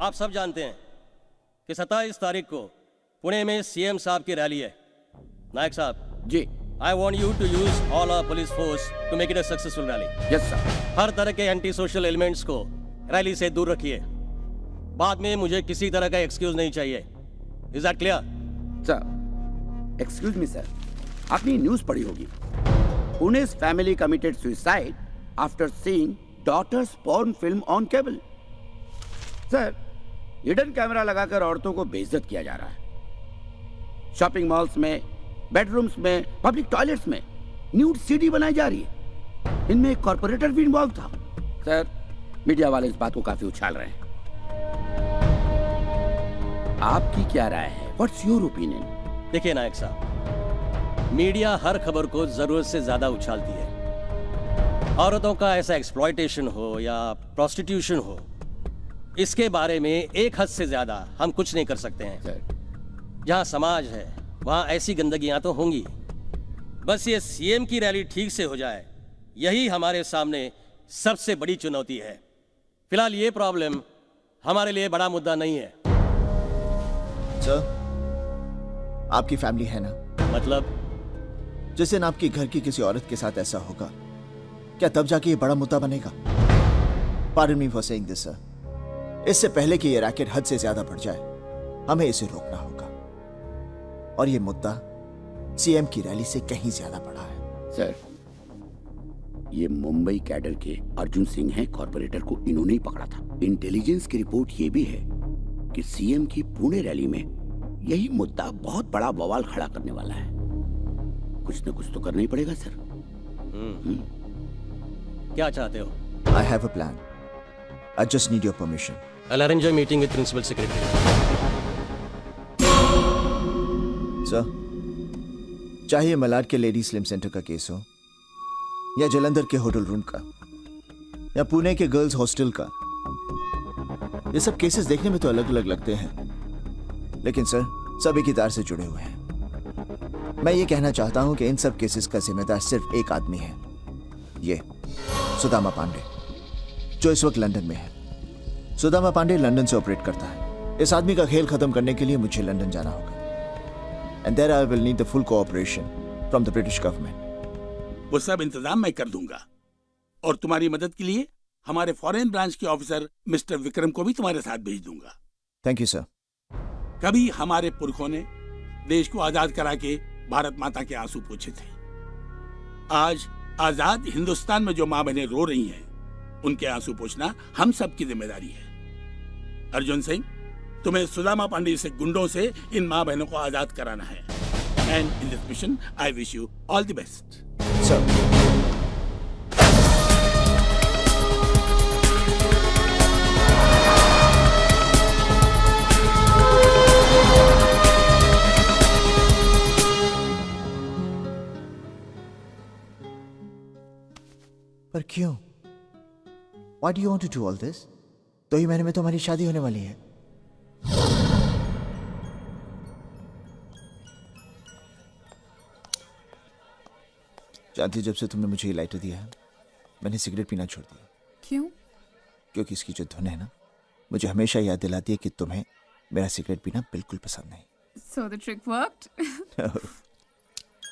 आप सब जानते हैं कि 27 तारीख को पुणे में सीएम साहब की रैली है। नायक साहब ji. I want you to use all our police force to make it a successful rally. Yes sir. हर तरह के एंटी सोशल एलिमेंट्स को रैली से दूर रखिए। बाद में मुझे किसी तरह का एक्सक्यूज नहीं चाहिए। Is that clear? Sir, excuse me sir, आपने न्यूज पढ़ी होगी। पुणे's family committed suicide after seeing daughter's porn film on cable. Sir, hidden camera लगाकर औरतों को बेइज्जत किया जा रहा है। शॉपिंग मॉल्स में, बेडरूम्स में, पब्लिक टॉयलेट्स में न्यूड सीडी बनाई जा रही है। इनमें एक कॉर्पोरेटर भी इन्वॉल्व था। सर, मीडिया वाले इस बात को काफी उछाल रहे हैं। आपकी क्या राय है? What's your opinion? देखिए नायक साहब, मीडिया हर खबर को जरूरत से ज्यादा उछालती है। औरतों का ऐसा एक्सप्लॉयटेशन हो या प्रोस्टिट्यूशन हो, इसके बारे में एक हद से ज्यादा हम कुछ नहीं कर सकते हैं। जहां समाज है वहां ऐसी गंदगियां तो होंगी। बस ये सीएम की रैली ठीक से हो जाए, यही हमारे सामने सबसे बड़ी चुनौती है। फिलहाल ये प्रॉब्लम हमारे लिए बड़ा मुद्दा नहीं है। सर, आपकी फैमिली है ना? मतलब? जिस दिन आपके घर की किसी औरत के साथ ऐसा होगा, क्या तब जाके ये बड़ा मुद्दा बनेगा? Pardon me for saying this, sir. इससे पहले कि ये रैकेट हद से ज्यादा बढ़ जाए, हमें इसे रोकना होगा। और ये मुद्दा सीएम की रैली से कहीं ज्यादा बड़ा है। सर, ये मुंबई कैडर के अर्जुन सिंह हैं, कॉर्पोरेटर को इन्होंने ही पकड़ा था। इंटेलिजेंस की रिपोर्ट ये भी है कि सीएम की पुणे रैली में यही मुद्दा बहुत बड़ा बवाल खड़ा करने वाला है। कुछ न कुछ तो करना ही पड़ेगा सर। क्या चाहते हो? I have a plan. I just need your permission. I'll arrange a meeting with principal secretary. Sir, चाहे मलाड के लेडी स्लिम सेंटर का केस हो, या जलंधर के होटल रूम का, या पुणे के गर्ल्स हॉस्टल का, ये सब केसेस देखने में तो अलग अलग लगते हैं, लेकिन सर सब एक ही तार से जुड़े हुए हैं। मैं ये कहना चाहता हूं कि इन सब केसेस का जिम्मेदार सिर्फ एक आदमी है, ये सुदामा पांडे, जो इस वक्त लंदन में है। सुदामा पांडे लंदन से ऑपरेट करता है। इस आदमी का खेल खत्म करने के लिए मुझे लंदन जाना होगा। And there I will need the full cooperation from the British government. वो सब इंतजाम मैं कर दूंगा, और तुम्हारी मदद के लिए हमारे फॉरेन ब्रांच के ऑफिसर मिस्टर विक्रम को भी तुम्हारे साथ भेज दूंगा। Thank you sir. कभी हमारे पुरखों ने देश को आजाद करा के भारत माता के आंसू पोंछे थे। आज आजाद हिंदुस्तान में जो माँ बहनें रो रही हैं, उनके आंसू पोंछना हम सब की जिम्मेदारी है। अर्जुन सिंह, तुम्हें सुदामा पांडे से गुंडों से इन माँ बहनों को आजाद कराना है। And in this mission I wish you all the best. Sir, पर क्यों? Why do you want to do all this? 2 ही महीने में तो हमारी शादी होने वाली है। जानती, जब से तुमने मुझे ये लाइटर दिया है, मैंने सिगरेट पीना छोड़ दिया। क्यों? क्योंकि इसकी जो धुन है ना, मुझे हमेशा याद दिलाती है कि तुम्हें मेरा सिगरेट पीना बिल्कुल पसंद नहीं। So the trick worked? No.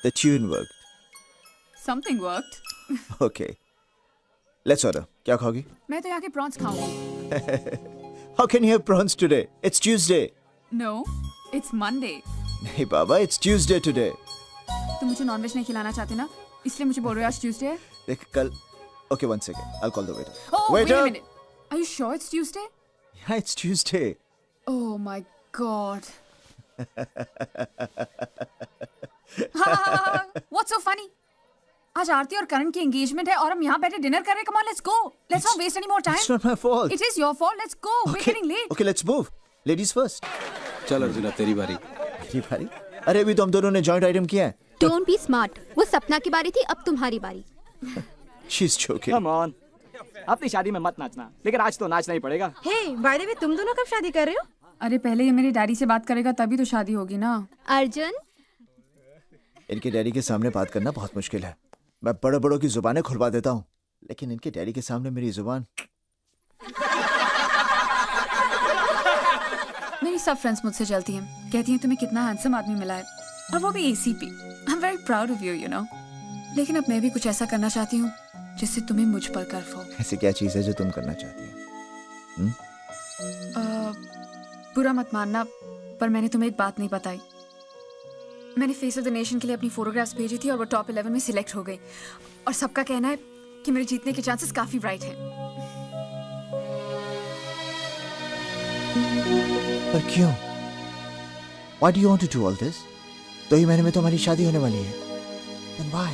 The tune worked. Something worked. Okay. Let's order. क्या खाओगी? मैं तो यहाँ के प्रॉन्स खाऊंगी। How can you have prawns today? It's Tuesday. No, it's Monday. नहीं बाबा, it's Tuesday today. तुम मुझे नॉनवेज नहीं खिलाना चाहते ना, इसलिए मुझे बोल रहे हो आज ट्यूसडे है। देख कल। Okay, one second. I'll call the waiter. Oh, Waiter! wait a minute. Are you sure it's Tuesday? Yeah, it's Tuesday. Oh my God. What's so funny? आज आरती और करण की एंगेजमेंट है और हम यहाँ बैठे डिनर कर रहे हैं। Come on, let's go. Let's not waste any more time. It's not my fault. It is your fault. Let's go. We're getting late. Okay, let's move. Ladies first. चल अर्जुना, तेरी बारी। मेरी बारी? अरे अभी तो हम दोनों ने जॉइंट आइटम किया है। Don't be smart. वो सपना की बारी थी, अब तुम्हारी बारी। She's joking. Come on. अपनी शादी में मत नाचना, लेकिन आज तो नाचना ही पड़ेगा। Hey, by the way, तुम दोनों कब शादी कर रहे हो? अरे पहले ये मेरी डैडी से बात करेगा तभी तो शादी होगी ना। अर्जुन, इनके डैडी के सामने बात करना बहुत मुश्किल है। मैं बड़े बड़ों की जुबानें खुलवा देता हूँ, लेकिन इनके डैडी के सामने मेरी जुबान सब फ्रेंड्स मुझसे जलती हैं, कहती हैं तुम्हें कितना हैंडसम आदमी मिला है, और वो भी ACP. I am very proud of you, you know. लेकिन अब मैं भी कुछ ऐसा करना चाहती हूँ जिससे तुम्हें मुझ पर गर्व हो। ऐसी क्या चीज़ है जो तुम करना चाहती हो? बुरा मत मानना, पर मैंने तुम्हें एक बात नहीं बताई। मैंने फेस ऑफ द नेशन के लिए अपनी फोटोग्राफ्स भेजी थी और वो टॉप 11 में सिलेक्ट हो गई, और सबका कहना है कि मेरे जीतने के चांसेस काफी ब्राइट हैं। पर क्यों? Why do you want to do all this? 2 ही महीने में तो हमारी शादी होने वाली है। Then why?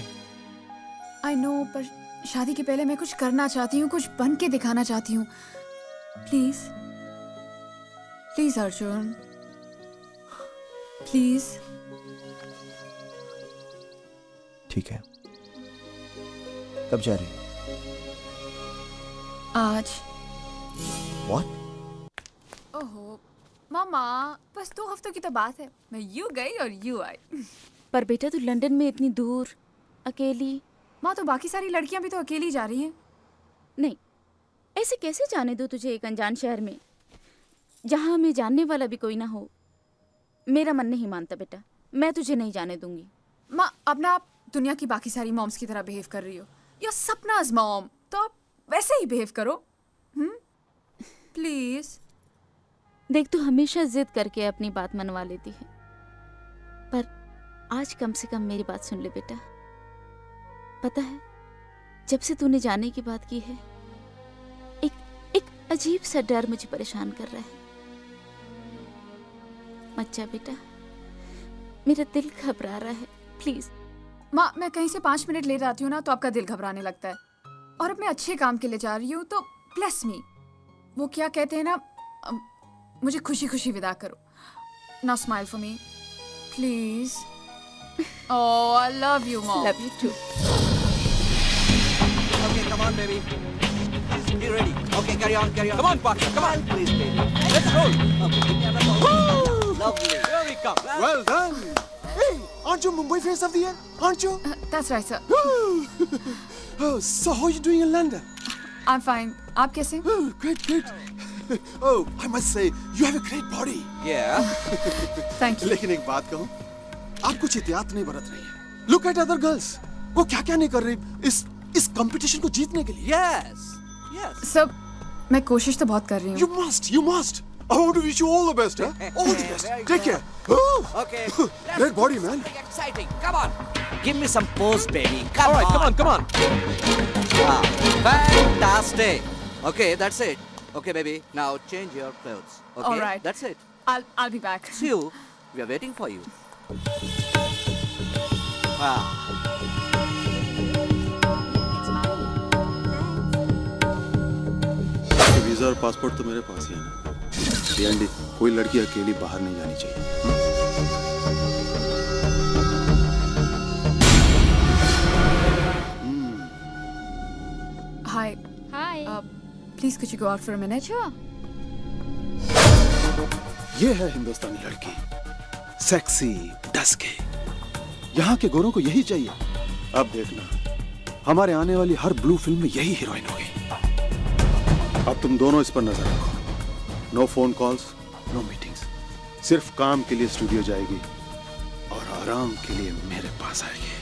आई नो, पर शादी के पहले मैं कुछ करना चाहती हूँ, कुछ बन के दिखाना चाहती हूँ। Please please Arjun, please. ठीक है, कब जा रही? आज। What? ओहो मामा, बस 2 हफ्तों की तो बात है। मैं यूं गई और यूं आई। पर बेटा तू लंदन में इतनी दूर अकेली। माँ, तो बाकी सारी लड़कियां भी तो अकेली जा रही हैं। नहीं, ऐसे कैसे जाने दो तुझे एक अनजान शहर में, जहाँ हमें जानने वाला भी कोई ना हो। मेरा मन नहीं मानता बेटा, मैं तुझे नहीं जाने दूंगी। माँ, अब ना आप दुनिया की बाकी सारी मॉम्स की तरह बिहेव कर रही हो। या सपनाज मॉम, तो आप वैसे ही बिहेव करो। प्लीज। देख, तू हमेशा जिद करके अपनी बात मनवा लेती है, पर आज कम से कम मेरी बात सुन ले बेटा। पता है, जब से तूने जाने की बात की है, एक अजीब सा डर मुझे परेशान कर रहा है। मत जा बेटा, मेरा दिल घबरा रहा है, प्लीज। माँ, मैं कहीं से 5 मिनट लेट आती हूँ ना तो आपका दिल घबराने लगता है, और अब मैं अच्छे काम के लिए जा रही हूँ तो ब्लेस मी। वो क्या कहते हैं ना, मुझे खुशी खुशी विदा करो। Now smile for me please. Oh, I love you mom. Love you too. Okay, come on, baby. Be ready. Okay, carry on, carry on. Come on, partner. Come on, please, baby. Let's roll. Okay, give me another ball. Lovely. Here we come. Well done. Hey, aren't you Mumbai face of the year? Aren't you? That's right, sir. Oh, so how are you doing in London? I'm fine. आप कैसे? Oh, great, great. Oh, I must say, you have a great body. Yeah. Thank you. लेकिन एक बात कहूँ, आप कुछ एहतियात नहीं बरत रही है। Look at other girls. वो क्या क्या नहीं कर रही इस कंपटीशन को जीतने के लिए। Yes. Yes. सर, मैं कोशिश तो बहुत कर रही हूँ। You must, you must. I want to wish you all the best, huh? All the best. Very Take good. care. Oh, Okay. great body, man. Something exciting. Come on. Give me some pose, baby. Come on. All right, come on. Ah, fantastic. Okay, that's it. Okay, baby. Now change your clothes. Okay. All right. That's it. I'll be back. See you. We are waiting for you. Ah. Visa और passport तो मेरे पास ही है ना। DND, कोई लड़की अकेली बाहर नहीं जानी चाहिए। Hi. Hi. Please could you go out for a minute? Sure. ये है हिंदुस्तानी लड़की, सेक्सी, डस्की। यहाँ के गोरों को यही चाहिए। अब देखना, हमारे आने वाली हर ब्लू फिल्म में यही हीरोइन होगी। अब तुम दोनों इस पर नजर रखो। No phone calls, no meetings. सिर्फ काम के लिए स्टूडियो जाएगी और आराम के लिए मेरे पास आएगी।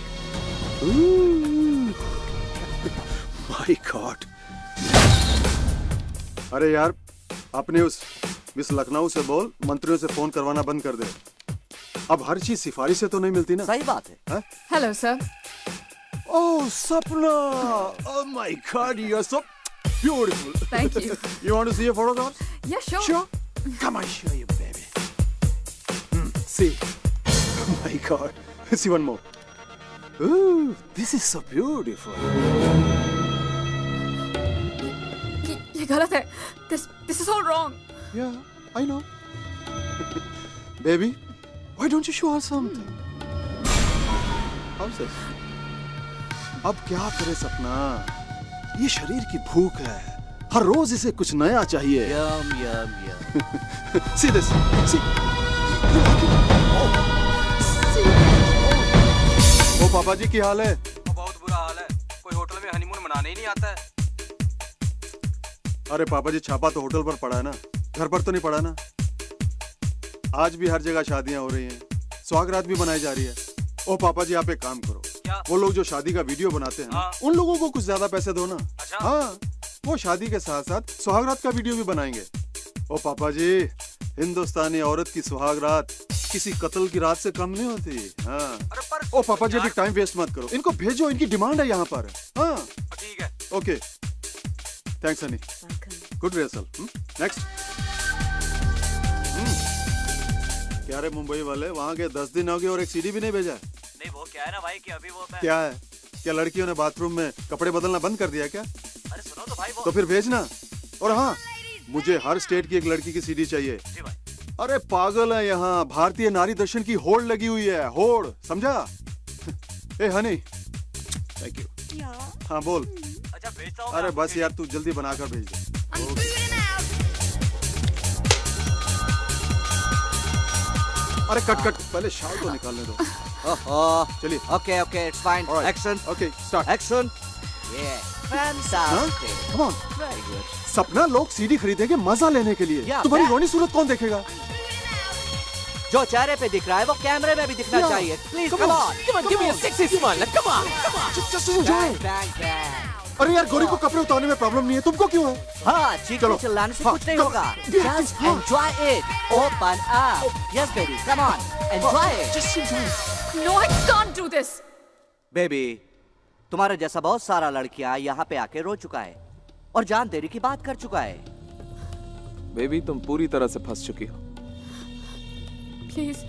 My God. अरे यार, अपने उस मिस लखनऊ से बोल मंत्रियों से फोन करवाना बंद कर दे। अब हर चीज सिफारिश से तो नहीं मिलती ना। सही बात है। Hello, sir. Oh, Sapna! Oh my God, you're so beautiful. Thank you. You want to see a photograph? Yeah, sure. Sure. Come on, show you, baby. See. Oh my God. See one more. Ooh, this is so beautiful. ये गलत है. This is all wrong. Yeah, I know. Baby, why don't you show her something? How's this? अब क्या करे सपना? ये शरीर की भूख है। हर रोज इसे कुछ नया चाहिए। Yum, yum, yum. See this. See. You like it? Oh. See. Oh. ओ पापा जी की हाल है? बहुत बुरा हाल है। कोई होटल में हनीमून मनाने ही नहीं आता है। अरे पापा जी, छापा तो होटल पर पड़ा है ना, घर पर तो नहीं पड़ा ना। आज भी हर जगह शादियां हो रही हैं, स्वागरात भी मनाई जा रही है। ओ पापा जी, आप एक काम करो, क्या? वो लोग जो शादी का वीडियो बनाते हैं ना, हाँ। उन लोगों को कुछ ज्यादा पैसे दो ना। अच्छा। हाँ, वो शादी के साथ साथ सुहागरात का वीडियो भी बनाएंगे। ओ पापा जी, हिंदुस्तानी औरत की सुहागरात किसी कत्ल की रात से कम नहीं होती। हाँ। अरे पर ओ पापा जी, अभी टाइम वेस्ट मत करो, इनको भेजो, इनकी डिमांड है यहाँ पर। हाँ, ठीक है। Okay, thanks Honey, good rehearsal. Next. क्या रे मुंबई वाले, वहाँ के 10 दिन हो गए और एक सीडी भी नहीं भेजा है? नहीं वो क्या है ना भाई कि अभी वो मैं क्या है? क्या लड़कियों ने बाथरूम में कपड़े बदलना बंद कर दिया क्या? अरे सुनो तो भाई वो तो फिर भेजना। और हाँ, मुझे हर स्टेट की एक लड़की की सीडी चाहिए। जी भाई। अरे पागल है, यहाँ भारतीय नारी दर्शन की होड़ लगी हुई है, होड़, समझा? ए हनी, थैंक यू। हाँ बोल। अच्छा भेजता हूँ। अरे बस यार, तू जल्दी बनाकर भेज दे। अरे कट कट, पहले शाल तो निकालने दो। ओहो, चलिए। Okay okay, it's fine. Alright. Action, okay, start. Action. ये fantastic, come on. Very good. Sapna, लोग सीडी खरीदेंगे मजा लेने के लिए, Yeah, तुम्हारी that- रोनी सूरत कौन देखेगा? जो चेहरे पे दिख रहा है वो कैमरे में भी दिखना Yeah. चाहिए। Please Come come on. On, come on, give me a sexy smile, come on, come on. Just enjoy. Bang bang. अरे यार, गोरी को कपड़े उतारने में प्रॉब्लम नहीं है, तुमको क्यों है? हाँ, चीखने चलो। चिल्लाने से हाँ, कुछ नहीं come- होगा। Yeah. Just enjoy it. Open up. Yes, baby. Come on. Enjoy it. Just enjoy. No, I can't do this. Baby, तुम्हारे जैसा बहुत सारा लड़कियां यहाँ पे आके रो चुका है और जान देने की बात कर चुका है। बेबी, तुम पूरी तरह से फंस चुकी हो। Please,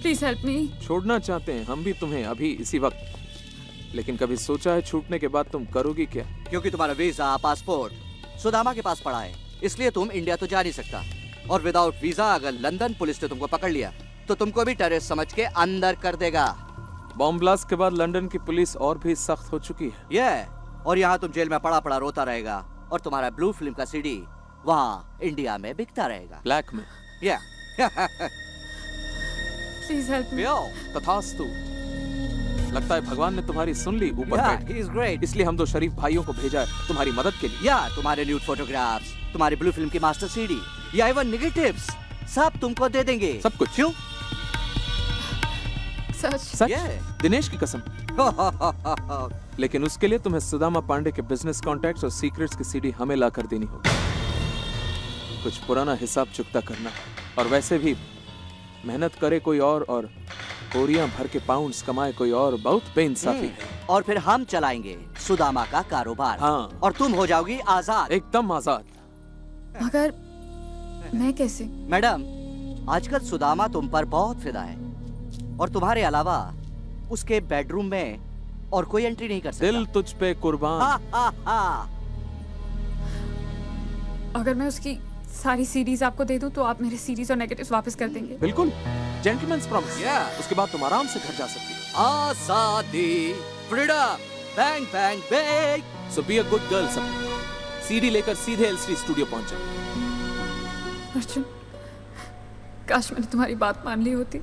please help me. छोड़ना चाहते हैं हम भी तुम्हें अभी इसी वक्त, लेकिन कभी सोचा है छूटने के बाद तुम करोगी क्या? क्योंकि तुम्हारा वीजा, पासपोर्ट सुदामा के पास पड़ा है, इसलिए तुम इंडिया तो जा नहीं सकता। और विदाउट वीजा अगर लंदन पुलिस ने तुमको पकड़ लिया तो तुमको भी टेररिस्ट समझ के अंदर कर देगा। बॉम्ब ब्लास्ट के बाद लंदन की पुलिस और भी सख्त हो चुकी है। ये और यहाँ तुम जेल में पड़ा पड़ा रोता रहेगा और तुम्हारा ब्लू फिल्म का सीडी वहाँ इंडिया में बिकता रहेगा। ब्लैक में। या Please help me. तथास्तु। लगता है भगवान ने तुम्हारी सुन ली ऊपर बैठ के। he is great. इसलिए हम दो शरीफ भाइयों को भेजा है तुम्हारी मदद के लिए। या तुम्हारे न्यूड फोटोग्राफ्स, तुम्हारी ब्लू फिल्म की मास्टर सीडी या इवन नेगेटिव्स सब तुमको दे देंगे। सब कुछ। क्यों? सच? सच? Yeah. दिनेश की कसम। लेकिन उसके लिए तुम्हें सुदामा पांडे के बिजनेस कॉन्टैक्ट्स और सीक्रेट्स की सीडी हमें लाकर देनी होगी। कुछ पुराना हिसाब चुकता करना, और वैसे भी मेहनत करे कोई और बोरियां भर के पाउंड्स कमाए कोई और, बहुत बेइंसाफी है। और फिर हम चलाएंगे सुदामा का कारोबार। हाँ। और तुम हो जाओगी आजाद। एकदम आजाद। मगर मैं कैसे? मैडम, आजकल सुदामा तुम पर बहुत फिदा है और तुम्हारे अलावा उसके बेडरूम में और कोई एंट्री नहीं कर सकता। दिल तुझ पे कुर्बान। अगर मैं उसकी सारी सीरीज आपको दे दूं तो आप मेरे सीरीज और नेगेटिव्स वापस कर देंगे? बिल्कुल, जेंटलमैन्स प्रॉमिस। Yeah. उसके बाद तुम आराम से घर जा सकती हो। आजादी, freedom, bang bang bang. So B a good girl सब। सीडी लेकर सीधे एलसीडी स्टूडियो पहुंच जाओ। अर्जुन, काश मैंने तुम्हारी बात मान ली होती।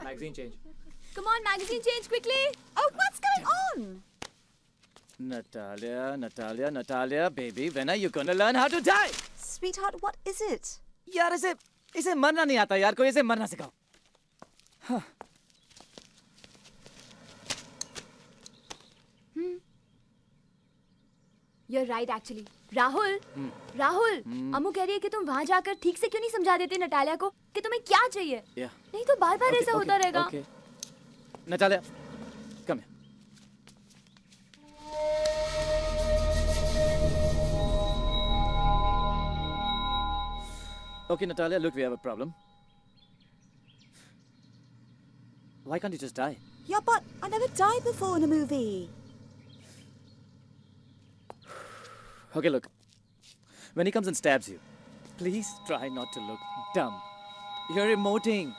Magazine change. Come on, magazine change quickly. Oh, what's going on? Natalia, baby, when are you gonna learn how to die? Sweetheart, what is it? यार इसे मरना नहीं आता यार, कोई इसे मरना सिखाओ. You're right actually. Rahul, Rahul, अम्मू कह रही है कि तुम वहाँ जाकर ठीक से क्यों नहीं समझा देते नटालिया को कि तुम्हें क्या चाहिए? नहीं तो बार-बार ऐसा होता रहेगा. Okay. Natalia, come here. Okay, Natalia, look, we have a problem. Why can't you just die? Yeah, but I never died before in a movie. Okay, look. When he comes and stabs you, please try not to look dumb. You're emoting.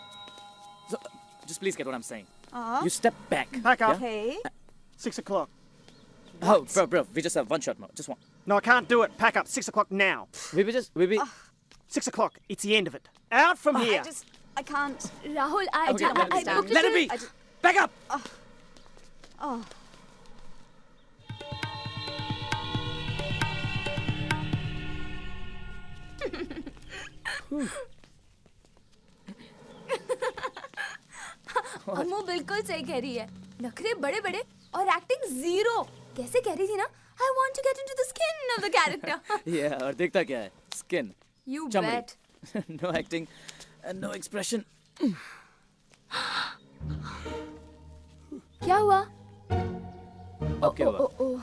So, just please get what I'm saying. You step back. Back up. Okay. 6 o'clock. Oh, bro, we just have one shot more. Just one. No, I can't do it. Pack up. 6 o'clock now. We 6 o'clock. It's the end of it. Out from here. I can't. Rahul, I Okay, booked let it be. Back up. Oh. अम्मू बिल्कुल सही कह रही है. नखरे बड़े बड़े और acting zero. कैसे कह रही थी ना? I want to get into the skin of the character. Yeah, और देखता क्या है? Skin. You Chumri. bet. No acting and no expression. क्या हुआ? Okay, हुआ.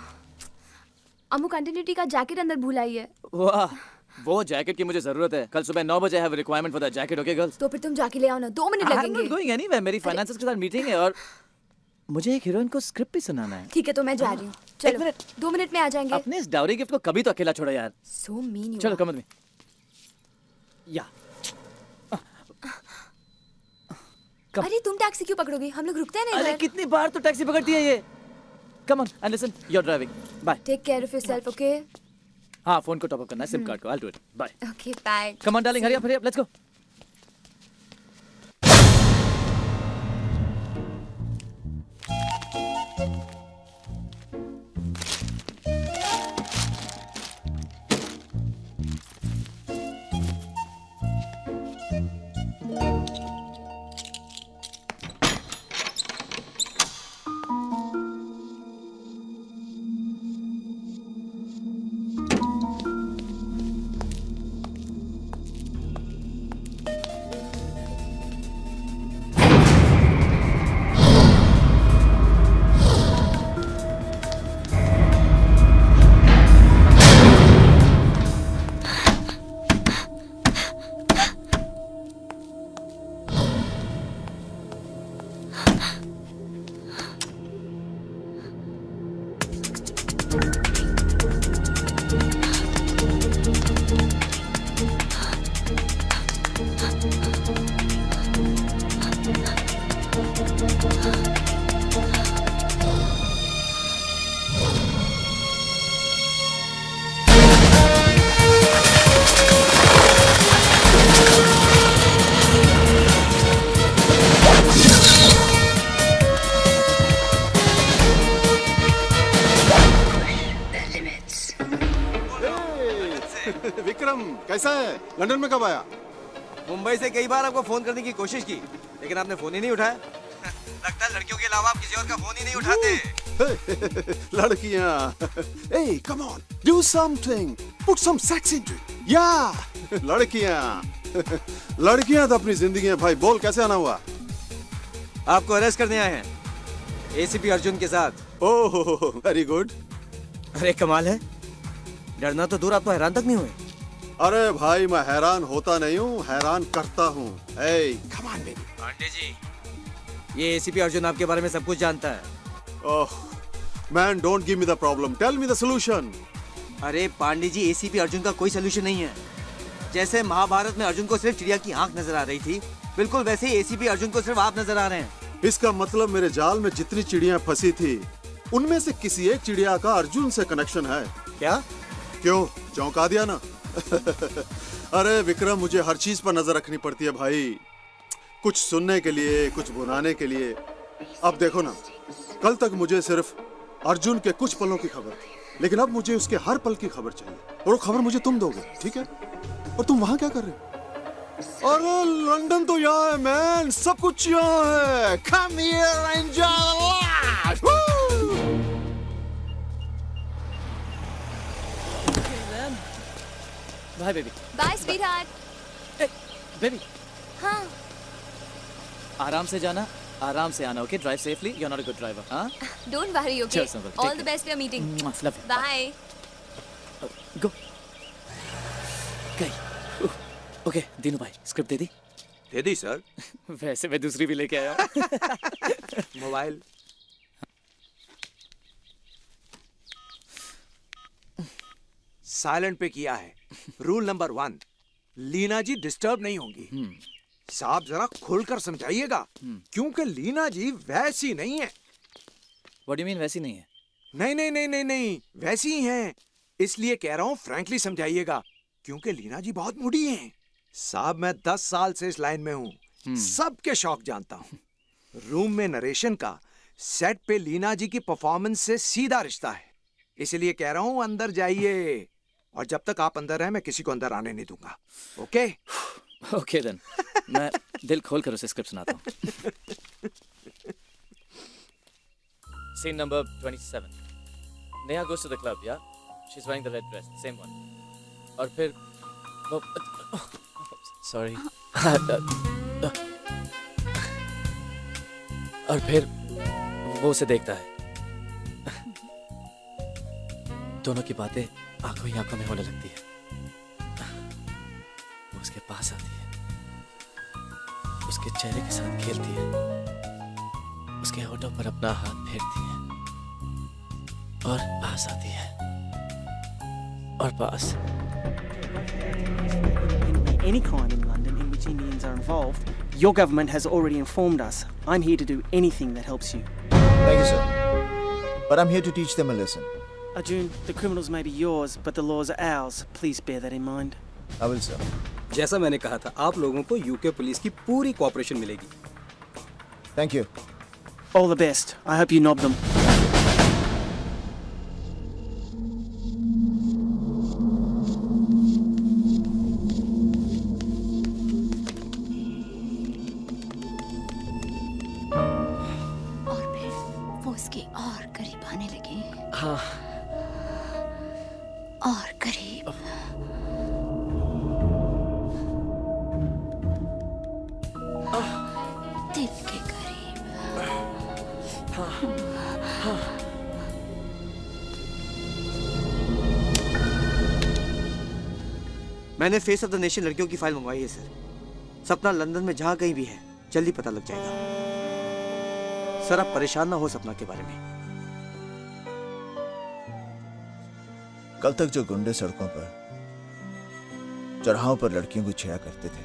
अम्मू कंटिन्यूटी का जैकेट अंदर भूल आई है. वाह, वो जैकेट की मुझे जरूरत है. कल सुबह 9 बजे I have a requirement for that jacket, okay girls? तो फिर तुम जाके ले आओ ना. 2 मिनट I'm लगेंगे. not going anywhere. मेरी फाइनेंसर्स के साथ मीटिंग है और मुझे एक हीरोइन को स्क्रिप्ट भी सुनाना है. ठीक है तो मैं जा रही हूँ. चलो. 2 मिनट में आ जाएंगे. अपने इस डाउरी गिफ्ट को कभी तो अकेला छोड़ो यार. So mean you. चलो कम में. या. अरे तुम टैक्सी क्यों पकड़ोगे? हम लोग रुकते हैं ना अरे इधर. कितनी बार तो टैक्सी पकड़ती है ये. Come on and listen. You're driving. Bye. Take care of yourself, okay? हाँ, फोन को टॉप अप करना है, सिम कार्ड को. I'll do it. Bye. Okay, bye. Come on, darling. Hurry up. Let's go. Vikram कैसा है? लंदन में कब आया? मुंबई से कई बार आपको फोन करने की कोशिश की, लेकिन आपने फोन ही नहीं उठाया. लगता है लड़कियों के अलावा आप किसी और का फोन ही नहीं उठाते. लड़कियां. Hey, come on, do something. Put some sex into it. Yeah, लड़कियां तो अपनी जिंदगी है भाई. बोल कैसे आना हुआ? आपको अरेस्ट करने आए हैं एसीपी अर्जुन के साथ. ओह, वेरी गुड. अरे कमाल है, डरना तो दूर आप तो हैरान तक नहीं हुए. अरे भाई मैं हैरान होता नहीं हूँ, हैरान करता हूँ. Hey, come on baby. Pandey ji, ये एसीपी अर्जुन आपके बारे में सब कुछ जानता है. Oh, man, don't give me the problem. Tell me the solution. अरे पांडे जी, एसीपी अर्जुन का कोई सोल्यूशन नहीं है. जैसे महाभारत में अर्जुन को सिर्फ चिड़िया की आंख नजर आ रही थी, बिल्कुल वैसे ही एसीपी अर्जुन को सिर्फ आप नजर आ रहे हैं. इसका मतलब मेरे जाल में जितनी चिड़िया फंसी थी, उनमें से किसी एक चिड़िया का अर्जुन से कनेक्शन है. क्या? क्यों, चौंका दिया ना? अरे विक्रम, मुझे हर चीज पर नजर रखनी पड़ती है भाई. कुछ सुनने के लिए, कुछ बुलाने के लिए। अब देखो ना, कल तक मुझे सिर्फ अर्जुन के कुछ पलों की खबर थी, लेकिन अब मुझे उसके हर पल की खबर चाहिए, और वो खबर मुझे तुम दोगे, ठीक है? और तुम वहां क्या कर रहे हो? अरे लंदन तो यहाँ है मैन, सब कुछ यहाँ है। Come here and enjoy life. Bye, baby. Bye sweetheart. Baby, हाँ आराम से जाना, आराम से आना, okay? Drive safely. You're not a good driver, हाँ? Don't worry okay. Cheers, Uncle. Take all the care. Best for meeting. Love you. Bye. Go. गई। Okay, Dinu भाई, स्क्रिप्ट दे दी? दे दी सर। वैसे मैं दूसरी भी लेके आया हूँ। मोबाइल साइलेंट पे किया है। रूल नंबर 1, लीना जी डिस्टर्ब नहीं होंगी। साहब जरा खुलकर समझाइएगा, क्योंकि लीना जी वैसी नहीं है। What do you mean वैसी नहीं है? नहीं नहीं नहीं नहीं नहीं, वैसी ही हैं। इसलिए कह रहा हूँ फ्रैंकली समझाइएगा, क्योंकि लीना जी बहुत मुड़ी हैं। साहब मैं 10 साल से इस लाइन में हूँ, सबके शौक जानता हूँ। रूम में नरेशन का सेट पे लीना जी की परफॉर्मेंस से सीधा रिश्ता है। इसलिए कह रहा हूँ अंदर जाइए, और जब तक आप अंदर हैं मैं किसी को अंदर आने नहीं दूंगा। ओके? ओके देन, मैं दिल खोल कर उसे स्क्रिप्ट सुनाता हूँ। Scene number 27. Neha goes to the club, yeah? She's wearing the red dress, the same one. और फिर वो sorry. और फिर वो उसे देखता है। दोनों की बातें आंखों ही आंखों में होने लगती है। वो उसके पास आती है, उसके चेहरे के साथ खेलती है, उसके होठों पर अपना हाथ फेरती है और पास आती है और पास। Any crime in London in which Indians are involved, your government has already informed us. I'm here to do anything that helps you. Thank you, sir. But I'm here to teach them a lesson. Arjun, the criminals may be yours, but the laws are ours. Please bear that in mind. I will, sir. जैसा मैंने कहा था, आप लोगों को UK police की पूरी cooperation मिलेगी। Thank you. All the best. I hope you knob them. और फिर वो उसके और करीब आने लगे। हाँ। और करीब। दिल के करीब। मैंने फेस ऑफ द नेशन लड़कियों की फाइल मंगवाई है सर। सपना लंदन में जहां कहीं भी है, जल्दी पता लग जाएगा। सर आप परेशान ना हो सपना के बारे में। कल तक जो गुंडे सड़कों पर, चौराहों पर लड़कियों को छेड़ा करते थे,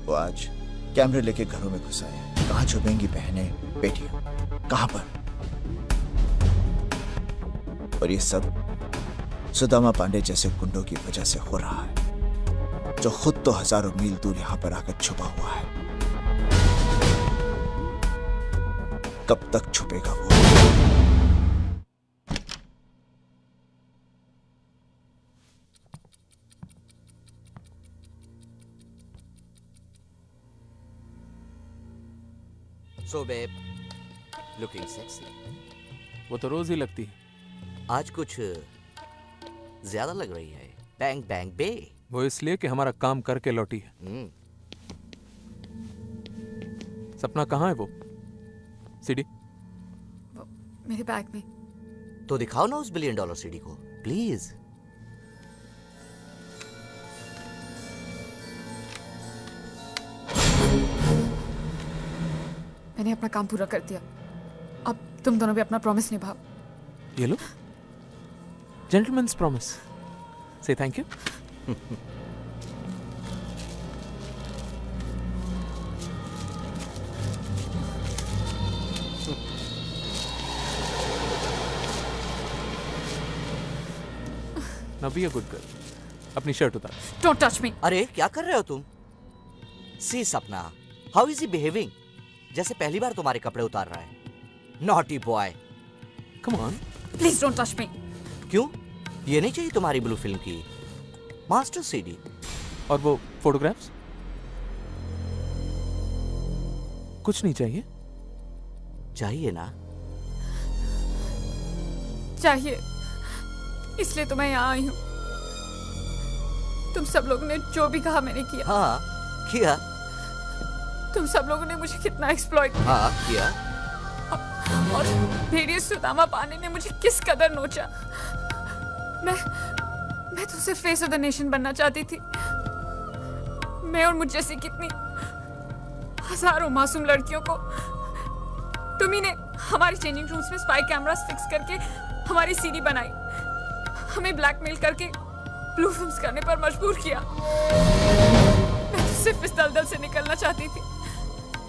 वो आज कैमरे लेके घरों में घुस आए। कहाँ छुपेंगी बहनें, बेटियां, कहां पर? और ये सब सुदामा पांडे जैसे गुंडों की वजह से हो रहा है, जो खुद तो हजारों मील दूर यहां पर आकर छुपा हुआ है। कब तक छुपेगा वो? So babe, looking sexy. वो तो रोज ही लगती है। आज कुछ ज्यादा लग रही है। बैंग बैंग बे। वो इसलिए कि हमारा काम करके लौटी है। सपना कहाँ है वो? सीडी? मेरे बैग में। तो दिखाओ ना उस $1 बिलियन सीडी को, प्लीज। मैंने अपना काम पूरा कर दिया, अब तुम दोनों भी अपना प्रॉमिस निभाओ। ये लो, जेंटलमैन्स प्रॉमिस। से thank you. Now be a good girl. अपनी शर्ट उतार। Don't touch me. अरे क्या कर रहे हो तुम? सी सपना, हाउ इज ही बिहेविंग? जैसे पहली बार तुम्हारे कपड़े उतार रहा है। Naughty boy. Come on. Please don't touch me. क्यों? ये नहीं चाहिए तुम्हारी ब्लू फिल्म की मास्टर सीडी? और वो फोटोग्राफ्स? कुछ नहीं चाहिए? चाहिए ना? चाहिए, इसलिए तो मैं यहाँ आई हूँ। तुम सब लोगों ने जो भी कहा मैंने किया। हाँ किया। तुम सब लोगों ने मुझे कितना एक्सप्लॉइट किया। हाँ किया। और भेड़िए सुदामा पांडे ने मुझे किस कदर नोचा। मैं तो सिर्फ फेस ऑफ द नेशन बनना चाहती थी। मैं और मुझ जैसी कितनी हजारों मासूम लड़कियों को तुम ही ने हमारी चेंजिंग रूम्स में स्पाई कैमरास फिक्स करके हमारी सीडी बनाई, हमें ब्लैकमेल करके ब्लू फिल्म्स करने पर मजबूर किया। मैं तो सिर्फ इस दलदल से निकलना चाहती थी।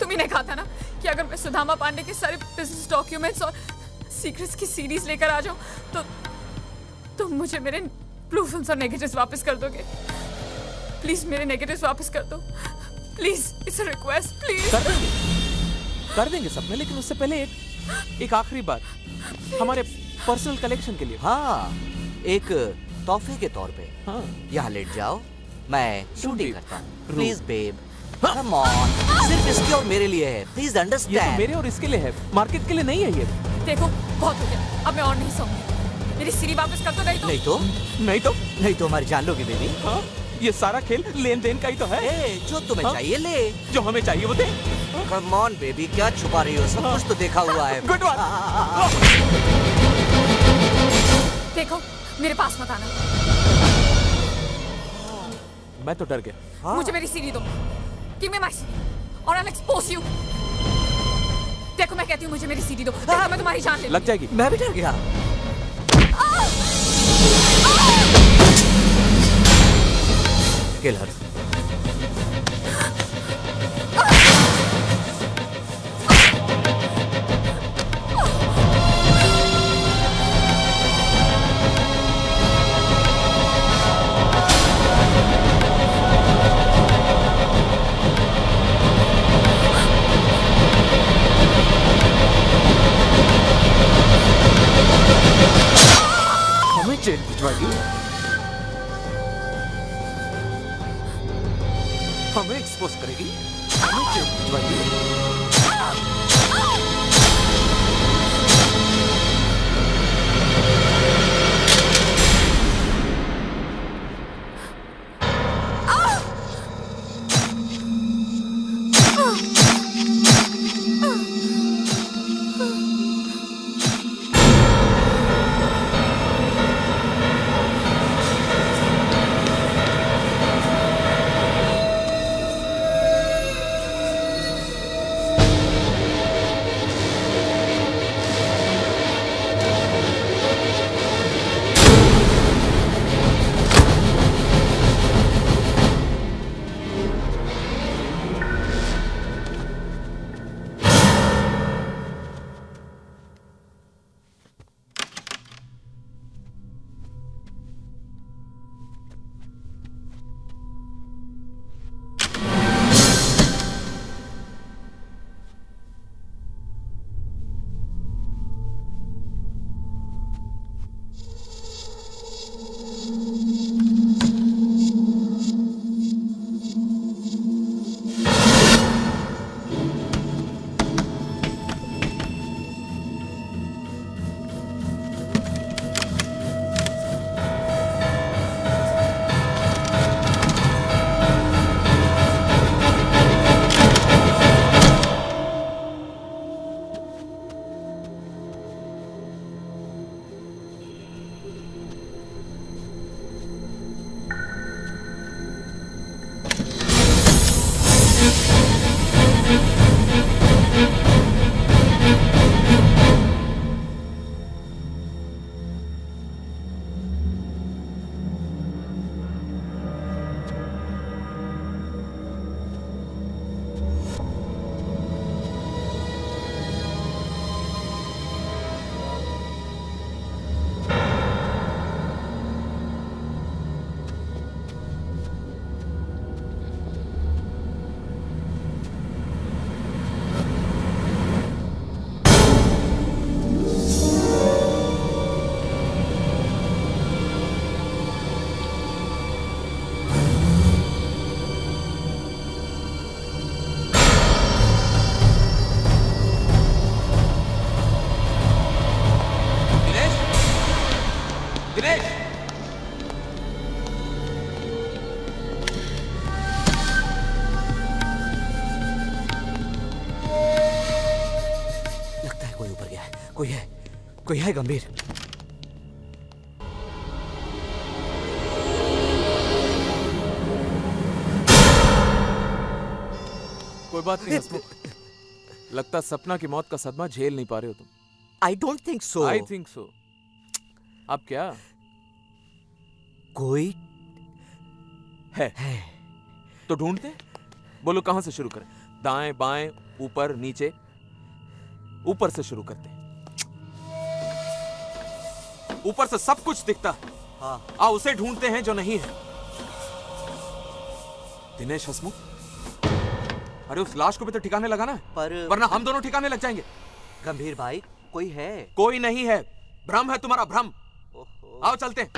तुम ही ने कहा था ना कि अगर मैं सुदामा पांडे के सारे बिजनेस डॉक्यूमेंट्स और सीक्रेट्स की सीरीज लेकर आ जाऊं तो तुम मुझे मेरे ब्लू फिल्म्स और नेगेटिव्स वापस कर दोगे। प्लीज मेरे नेगेटिव्स वापस कर दो। Please, it's a request, please. कर देंगे सपने, लेकिन उससे पहले एक आखिरी बात हमारे पर्सनल कलेक्शन के लिए। हाँ, एक तोहफे के तौर पे। हाँ। यहाँ लेट जाओ, मैं शूटिंग करता हूँ। Please babe, come on. सिर्फ इसके और मेरे लिए है, प्लीज ये अंडरस्टैंड। तो मेरे और इसके लिए है, मार्केट के लिए नहीं है ये। देखो बहुत हो गया, अब मैं और नहीं सोऊंगी। मेरी सीडी वापस कर दो, नहीं तो नहीं तो हमारी जान लोगी बेबी। हाँ? ये सारा खेल लेन देन का ही तो है। जो तुम्हें चाहिए ले, जो हमें चाहिए वो दे। कम ऑन बेबी, क्या छुपा रही हो? सब कुछ तो देखा हुआ है। Good one. देखो मेरे पास मत आना। मैं तो डर गया। मुझे मेरी सीडी दो। Give me my CD or I'll expose you. देखो मैं कहती हूँ मुझे मेरी सीडी दो, देखो मैं तुम्हारी जान ले लग जाएगी। मैं भी डर गया। किल हर। हमें जेल भिजवाएगी, हमें एक्सपोज करेगी, हमें जेल भिजवाएगी। कोई है गंभीर? कोई बात नहीं हसमुख, लगता सपना की मौत का सदमा झेल नहीं पा रहे हो तुम। I don't think so. I think so. अब क्या? कोई है तो ढूंढते। बोलो कहां से शुरू करें? दाएं बाएं ऊपर नीचे? ऊपर से शुरू करते हैं। ऊपर से सब कुछ दिखता है। हाँ। आओ उसे ढूंढते हैं जो नहीं है। दिनेश हसमुख, अरे उस लाश को भी तो ठिकाने लगाना है, वरना हम दोनों ठिकाने लग जाएंगे। गंभीर भाई, कोई है? कोई नहीं है, भ्रम है तुम्हारा, भ्रम। आओ चलते हैं।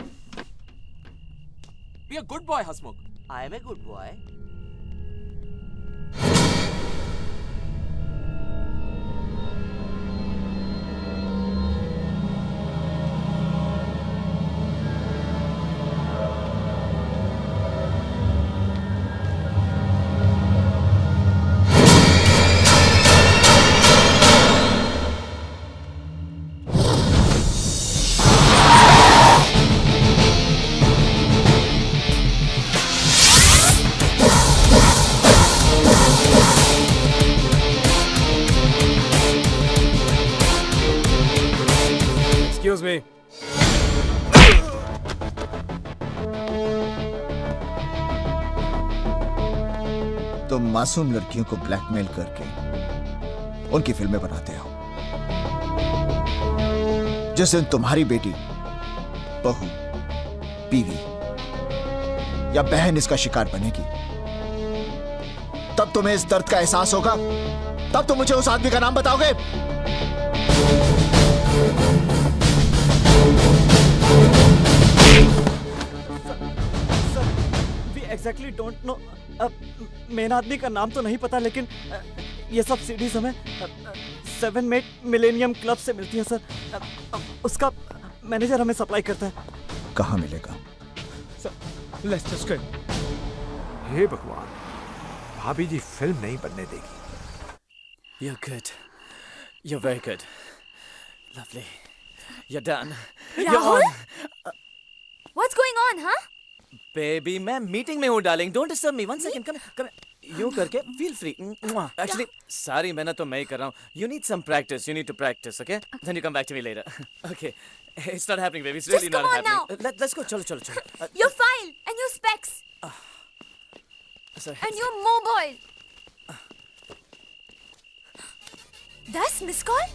Be a good boy Hasmukh. I am a good boy. Excuse me. तुम मासूम लड़कियों को ब्लैकमेल करके उनकी फिल्में बनाते हो। जिस दिन तुम्हारी बेटी, बहू, बीवी या बहन इसका शिकार बनेगी, तब तुम्हें इस दर्द का एहसास होगा। तब तुम मुझे उस आदमी का नाम बताओगे। We exactly don't know. Main आदमी का नाम तो नहीं पता, लेकिन ये सब सीडीज हमें 7 मिलेनियम क्लब से मिलती है सर। उसका मैनेजर हमें सप्लाई करता है। कहाँ मिलेगा? Let's just go. हे भगवान, भाभी जी फिल्म नहीं बनने देगी। You're good. You're very good. Lovely. You're done. You're Rahul? on. What's going on, huh? Baby, मैं मीटिंग में हूँ darling. Don't disturb me. One second. Come. यूं करके feel free. Actually, सारी मेहनत तो मैं ही कर रहा हूँ. You need some practice. You need to practice, okay? Then you come back to me later. Okay. It's not happening, baby. It's really Just not come on happening. now. Let's go. चलो. Your file and your specs Sorry. and your mobile. 10 miss call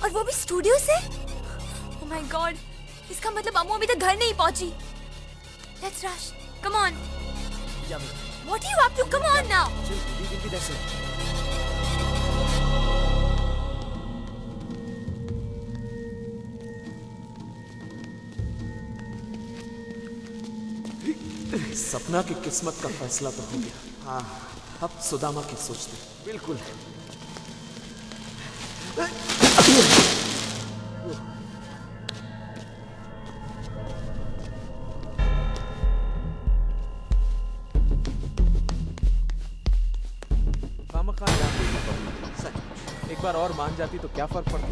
और वो भी studio से? Oh my God. इसका मतलब अम्मू अभी तक घर नहीं पहुंची. Let's rush. Come on. Yeah, baby. What are you up to? Come on now. Chill. We will be there soon. सपना की किस्मत का फैसला तो हो गया। हाँ, अब सुदामा की सोचते। बिल्कुल। खामखा जान देगी पब्लिक। एक बार और मान जाती तो क्या फर्क पड़ता?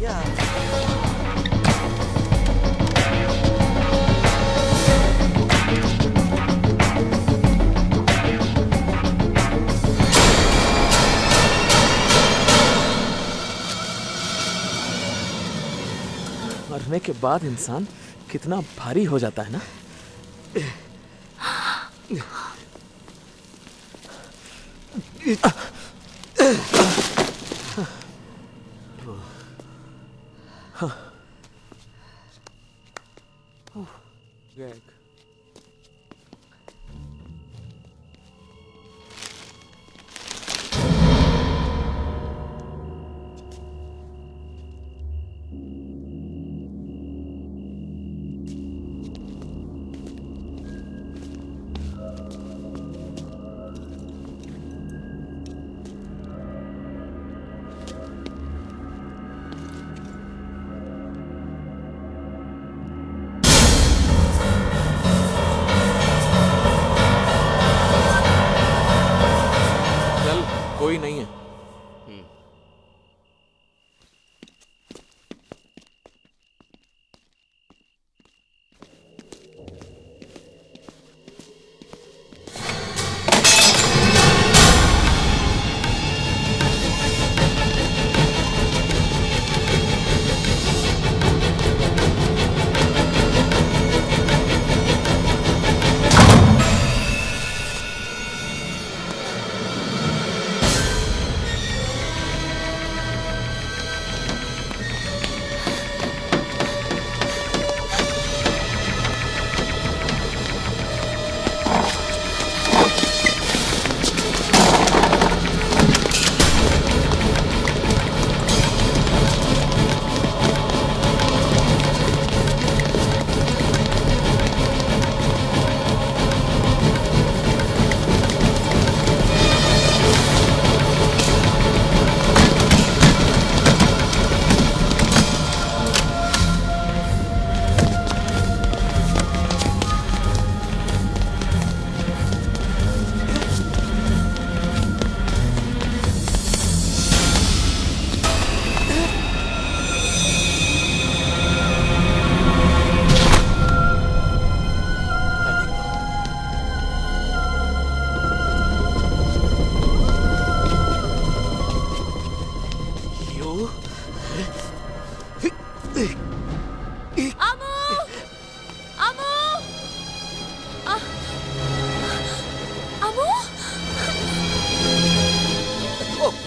मरने के बाद इंसान कितना भारी हो जाता है ना। Gag.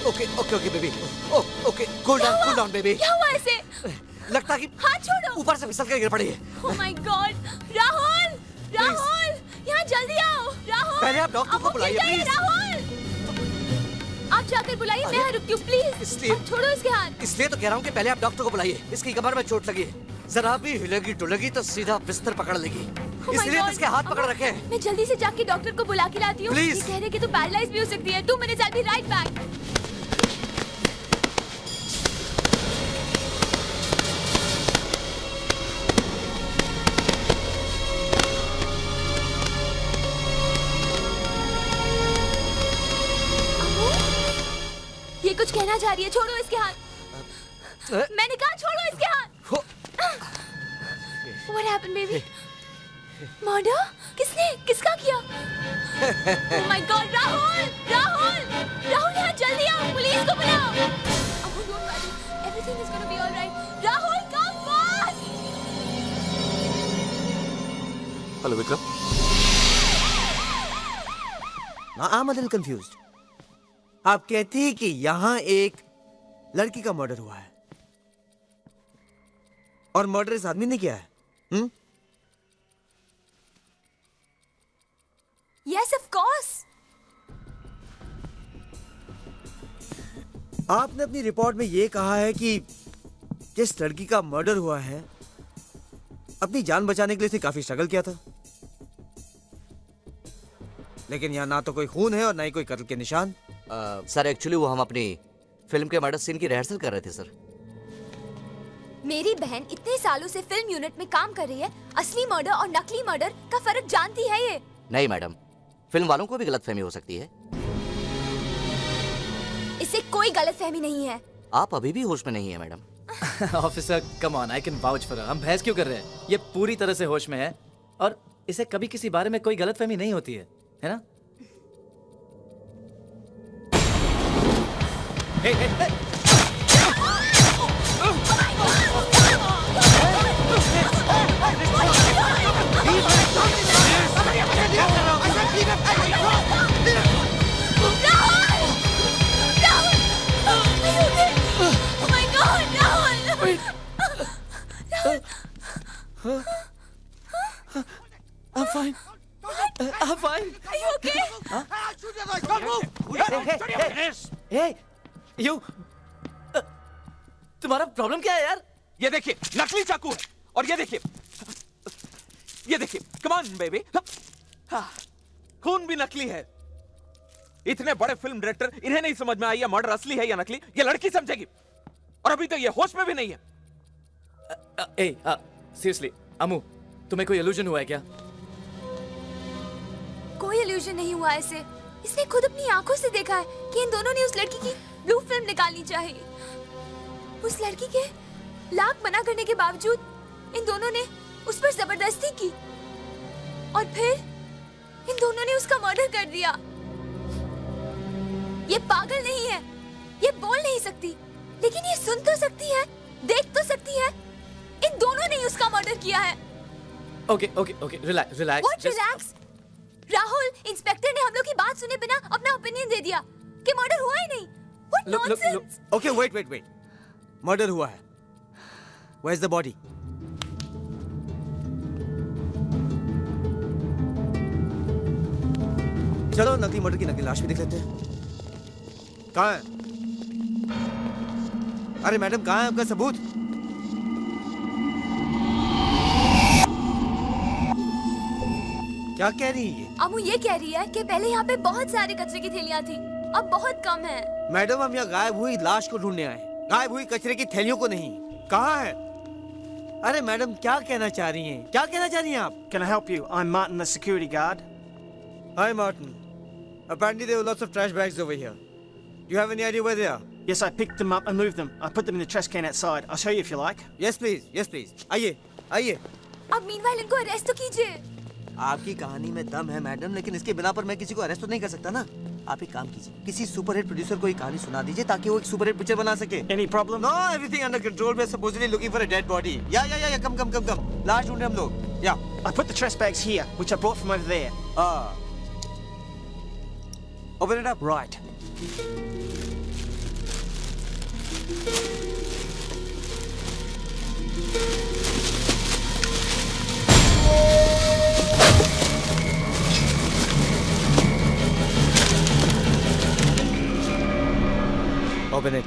Okay okay okay baby okay cool down baby क्या हुआ ऐसे? लगता कि हाथ छोड़ो। ऊपर से फिसल कर गिर पड़ी है। Oh my God! Rahul! Rahul! यहाँ जल्दी आओ! राहुल! पहले आप डॉक्टर को बुलाइए, प्लीज। please। राहुल! आप जाकर बुलाइए, मैं यहाँ रुकती हूँ, प्लीज। इसलिए- आप छोड़ो इसके हाथ। इसलिए तो कह रहा हूँ कि पहले आप डॉक्टर को बुलाइए। इसकी कमर में चोट लगी है, जरा भी हिलेगी डुलेगी तो सीधा बिस्तर पकड़ लेगी। Oh my इसलिए तो God! इसके हाथ पकड़ रखे हैं। मैं जल्दी से जाके डॉक्टर को बुला के लाती हूँ। Please। ये कह रहे कि तू पैरालाइज भी हो सकती है। 2 minutes, I'll be right back. ये कुछ कहना चाह रही है, छोड़ो इसके हाथ। मैंने कहा छोड़ो इसके हाथ। What happened, baby? Murder? किसका किया? Oh my God, Rahul! Rahul! Rahul यहाँ जल्दी आओ, पुलिस को बुलाओ। Amu, don't worry, everything is gonna be all right. Rahul, come fast! Hello Vikram. I'm a little confused. आप कहती हैं कि यहाँ एक लड़की का मर्डर हुआ है और मर्डर इस आदमी ने किया है। Yes, of course. आपने अपनी रिपोर्ट में ये कहा है कि जिस लड़की का मर्डर हुआ है अपनी जान बचाने के लिए उसने काफी स्ट्रगल किया था, लेकिन यहाँ ना तो कोई खून है और ना ही कोई कत्ल के निशान। सर एक्चुअली वो हम अपनी फिल्म के मर्डर सीन की रिहर्सल कर रहे थे सर। मेरी बहन इतने सालों से फिल्म यूनिट में काम कर रही है, असली मर्डर और नकली मर्डर का फर्क जानती है ये? नहीं मैडम, फिल्म वालों को भी गलतफहमी हो सकती है। इससे कोई गलतफहमी नहीं है। आप अभी भी होश में नहीं है madam. Officer come on, I can vouch for her. हम बहस क्यों कर रहे हैं? ये पूरी तरह से होश में है और इसे कभी किसी बारे में कोई गलतफहमी नहीं होती है ना? Hey, hey, hey. I'm fine. I'm fine. Are you okay? Hey, you. तुम्हारा प्रॉब्लम क्या है यार? ये देखिए नकली चाकू है और ये देखिए कम ऑन बेबी, खून भी नकली है। इतने बड़े फिल्म डायरेक्टर, इन्हें नहीं समझ में आई है मर्डर असली है या नकली? ये लड़की समझेगी और अभी तो ये होश में भी नहीं है। सीरियसली अमू, तुम्हें कोई इल्यूजन हुआ है क्या? कोई इल्यूजन नहीं हुआ ऐसे। इसने खुद अपनी आंखों से देखा है कि इन दोनों ने उस लड़की की ब्लू फिल्म निकालनी चाहिए। उस लड़की के लाख मना करने के बावजूद इन दोनों ने उस पर जबरदस्ती की और फिर इन दोनों ने उसका मर्डर कर दिया। ये पागल नहीं है, ये बोल नहीं सकती, लेकिन ये सुन तो सकती है, देख तो सकती है। इन दोनों ने ही उसका मर्डर किया है। Okay, relax. What relax? Rahul, inspector ने हम लोग की बात सुने बिना अपना ओपिनियन दे दिया कि मर्डर हुआ ही नहीं। What nonsense? Okay, wait. Murder हुआ है। Where's the body? चलो नकली मर्डर की नकली लाश भी देख लेते हैं। कहाँ है? अरे मैडम, कहाँ है आपका सबूत? क्या कह रही है ये? अमू ये कह रही है कि पहले यहाँ पे बहुत सारी कचरे की थैलियाँ थी, अब बहुत कम है। मैडम, हम यहाँ गायब हुई लाश को ढूंढने आए, गायब हुई कचरे की थैलियों को नहीं। कहाँ है? अरे मैडम, क्या कहना चाह रही हैं? क्या कहना चाह रही हैं आप? Can I help you? I'm Martin, the security guard. Hi, Martin. Apparently there were lots of trash bags over here. Do you have any idea where they are? Yes, I picked them up and moved them. I put them in the trash can outside. I'll show you if you like. Yes, please. Yes, please. आइए। अब meanwhile इनको arrest तो कीजिए। आपकी कहानी में दम है मैडम, लेकिन इसके बिना पर मैं किसी को अरेस्ट तो नहीं कर सकता ना। आप एक काम कीजिए, किसी सुपरहिट प्रोड्यूसर को ये कहानी सुना दीजिए ताकि वो एक सुपरहिट पिक्चर बना सके। Any problem? No, everything under control. We're supposedly looking for a dead body. Yeah. Come. लाश ढूंढ रहे हम लोग। Yeah. I put the trash bags here, which I brought from over there. Open it up. Right. Open it.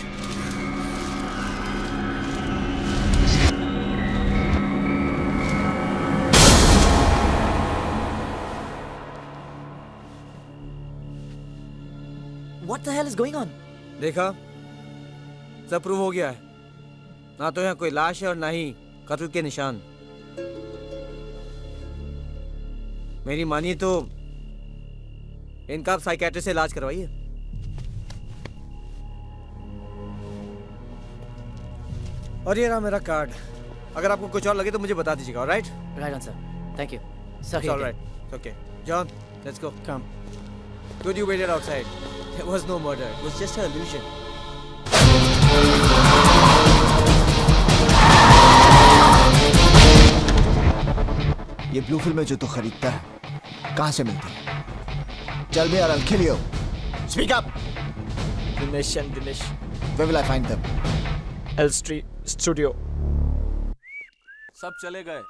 What the hell is going on? देखा, सब prove हो गया है। ना तो यहाँ कोई लाश है और ना ही कत्ल के निशान। मेरी मानिए तो इनका आप साइकेट्रिस्ट से इलाज करवाइए। और ये रहा मेरा कार्ड। अगर आपको कुछ और लगे तो मुझे बता दीजिएगा, alright? Right on, sir. Thank you. Sorry. It's all right. Okay. John, let's go. Come. Good you waited outside. There was no murder. It was just an illusion. ये ब्लू फिल्म जो तू खरीदता है कहाँ से मिलती है? चल बे यार, I'll kill you. Speak up. Dinesh and Dinesh. Where will I find them? L Street Studio. सब चले गए,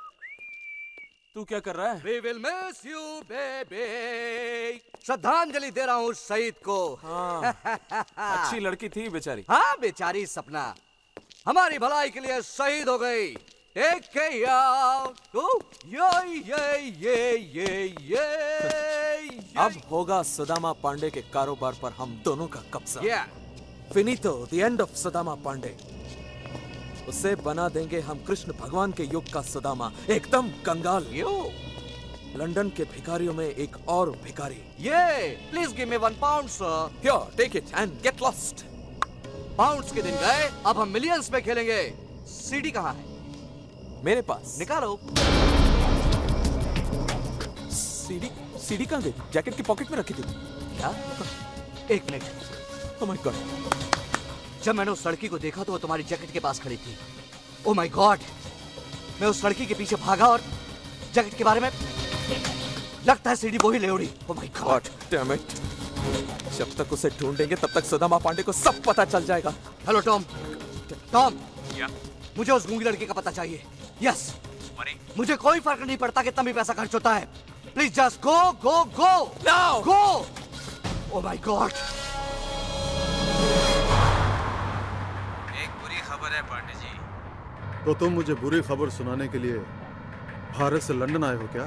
तू क्या कर रहा है? We will miss you, baby. श्रद्धांजलि दे रहा हूँ शहीद को। हाँ, अच्छी लड़की थी बेचारी। हाँ बेचारी सपना हमारी भलाई के लिए शहीद हो गई। एक के ये अब होगा सुदामा पांडे के कारोबार पर हम दोनों का कब्जा। Yeah. फिनितो, the end of Sudama Pandey. उसे बना देंगे हम कृष्ण भगवान के युग का सुदामा, एकदम कंगाल। लंदन के भिखारियों में एक और भिखारी। Please give me 1 pound sir. Here, take it and get lost. Pounds के दिन गए, अब हम मिलियंस में खेलेंगे। सीडी कहाँ है? मेरे पास। निकालो। सीडी कहाँ गई? जैकेट की पॉकेट में रखी थी क्या? एक मिनट। Oh my God. जब मैंने उस लड़की को देखा तो वो तुम्हारी जैकेट के पास खड़ी थी। ओह माय गॉड, मैं उस लड़की के पीछे भागा और जैकेट के बारे में लगता है सीडी वो ही ले उड़ी। Oh my God, damn it. जब तक उसे ढूंढेंगे तब तक सुदामा पांडे को सब पता चल जाएगा। Hello Tom. टॉम, मुझे उस गूंगी लड़की का पता चाहिए। यस, मुझे कोई फर्क नहीं पड़ता कितना भी पैसा खर्च होता है। Please just go go go now go. Oh my God, खबर है पांडे जी। तो तुम मुझे बुरी खबर सुनाने के लिए भारत से लंदन आए हो क्या?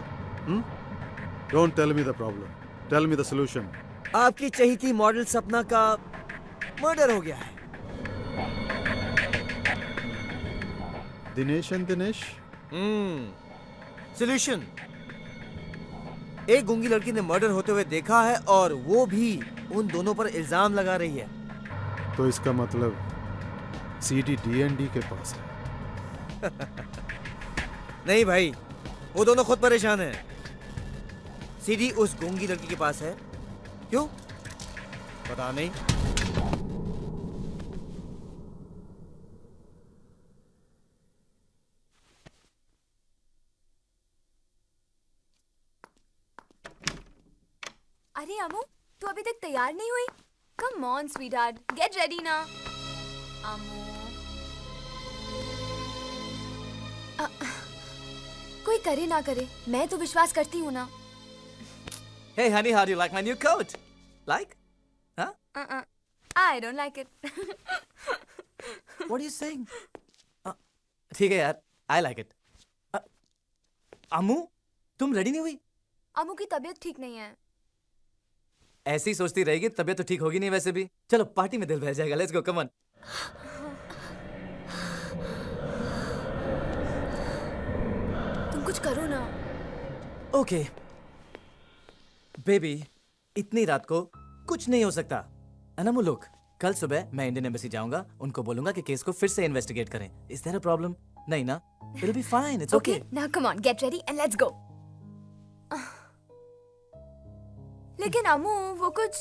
Don't tell me the problem, tell me the solution. आपकी चहीती मॉडल सपना का मर्डर हो गया है। दिनेश एंड दिनेश। सॉल्यूशन, एक गूंगी लड़की ने मर्डर होते हुए देखा है और वो भी उन दोनों पर इल्जाम लगा रही है। तो इसका मतलब सीडी D&D के पास है। नहीं भाई, वो दोनों खुद परेशान हैं। सीडी उस गूंगी लड़की के पास है। क्यों? पता नहीं। अरे अमू, तू अभी तक तैयार नहीं हुई? Come on sweetheart, get ready ना। अमू, कोई करे ना करे, मैं तो विश्वास करती हूँ ना। Hey honey, how do you like my new coat? Like? Huh? I don't like it. What are you saying? ठीक है यार, I like it. अम्मू, तुम रेडी नहीं हुई? अमू की तबीयत ठीक नहीं है। ऐसी ही सोचती रहेगी, तबीयत तो ठीक होगी नहीं वैसे भी। चलो पार्टी में दिल बहल जाएगा, लेट्स गो, कम ऑन। तुम कुछ करो ना। ओके बेबी, इतनी रात को कुछ नहीं हो सकता। अनमू लुक, कल सुबह मैं इंडियन एम्बेसी जाऊंगा, उनको बोलूंगा कि केस को फिर से इन्वेस्टिगेट करें। Is there a problem? नहीं ना? It will be fine, it's okay. Now come on, get ready and let's go. लेकिन अमू, वो कुछ।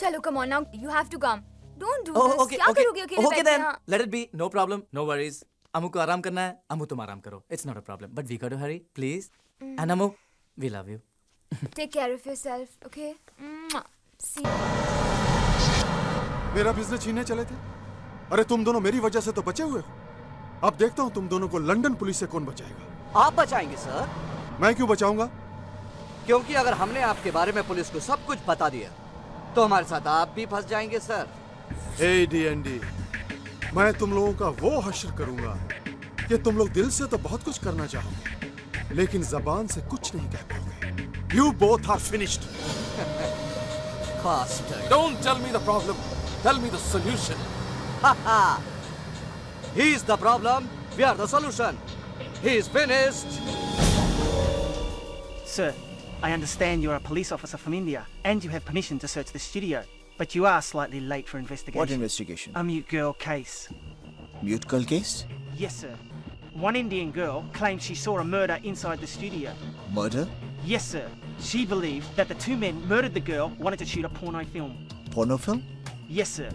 चलो come on now, you have to come. Don't do this. क्या करोगे अकेले ओके बैठ के देन, यहाँ? Let it be, no problem, no worries. Amu को आराम करना है, अमू तुम आराम करो, it's not a problem, but we got to hurry please. And Amu, we love you. Take care of yourself, okay? See you. मेरा बिजनेस छीनने चले थे? अरे तुम दोनों मेरी वजह से तो बचे हुए हो। अब देखता हूं तुम दोनों को लंदन पुलिस से कौन बचाएगा। आप बचाएंगे सर? मैं क्यों बचाऊंगा? क्योंकि अगर हमने आपके बारे में पुलिस को सब कुछ बता दिया तो हमारे साथ आप भी फंस जाएंगे सर। AD&D, मैं तुम लोगों का वो हश्र करूंगा कि तुम लोग दिल से तो बहुत कुछ करना चाहोगे लेकिन जबान से कुछ नहीं कह पाओगे। You both are finished. Bastard. Don't tell me the problem. Tell me the solution. He is the problem. We are the solution. He is finished. Sir, I understand you're a police officer from India and you have permission to search the studio, but you are slightly late for investigation. What investigation? A mute girl case. Mute girl case? Yes, sir. One Indian girl claims she saw a murder inside the studio. Murder? Yes, sir. She believed that the two men murdered the girl, wanted to shoot a porno film. Porno film? Yes, sir.